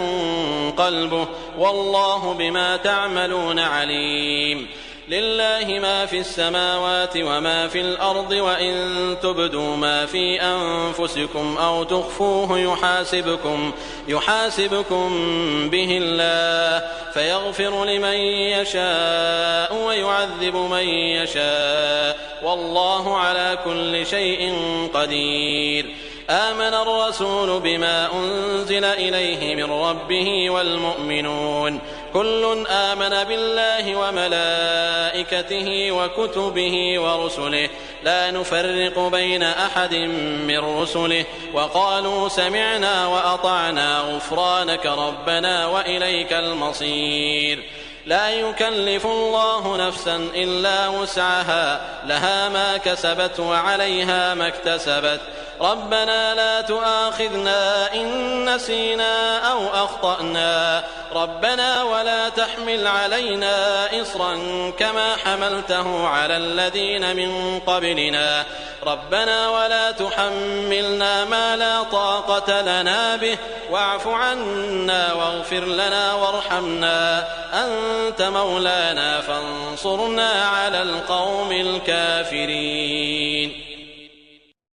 قلبه والله بما تعملون عليم. لله ما في السماوات وما في الأرض وإن تبدوا ما في أنفسكم أو تخفوه يحاسبكم به الله فيغفر لمن يشاء ويعذب من يشاء والله على كل شيء قدير. آمن الرسول بما أنزل إليه من ربه والمؤمنون كل آمن بالله وملائكته وكتبه ورسله لا نفرق بين أحد من رسله وقالوا سمعنا وأطعنا غفرانك ربنا وإليك المصير. لا يكلف الله نفسا إلا وسعها لها ما كسبت وعليها ما اكتسبت ربنا لا تؤاخذنا إن نسينا أو أخطأنا ربنا ولا تحمل علينا إصرا كما حملته على الذين من قبلنا ربنا ولا تحملنا ما لا طاقة لنا به واعف عنا واغفر لنا وارحمنا أنت مولانا فانصرنا على القوم الكافرين.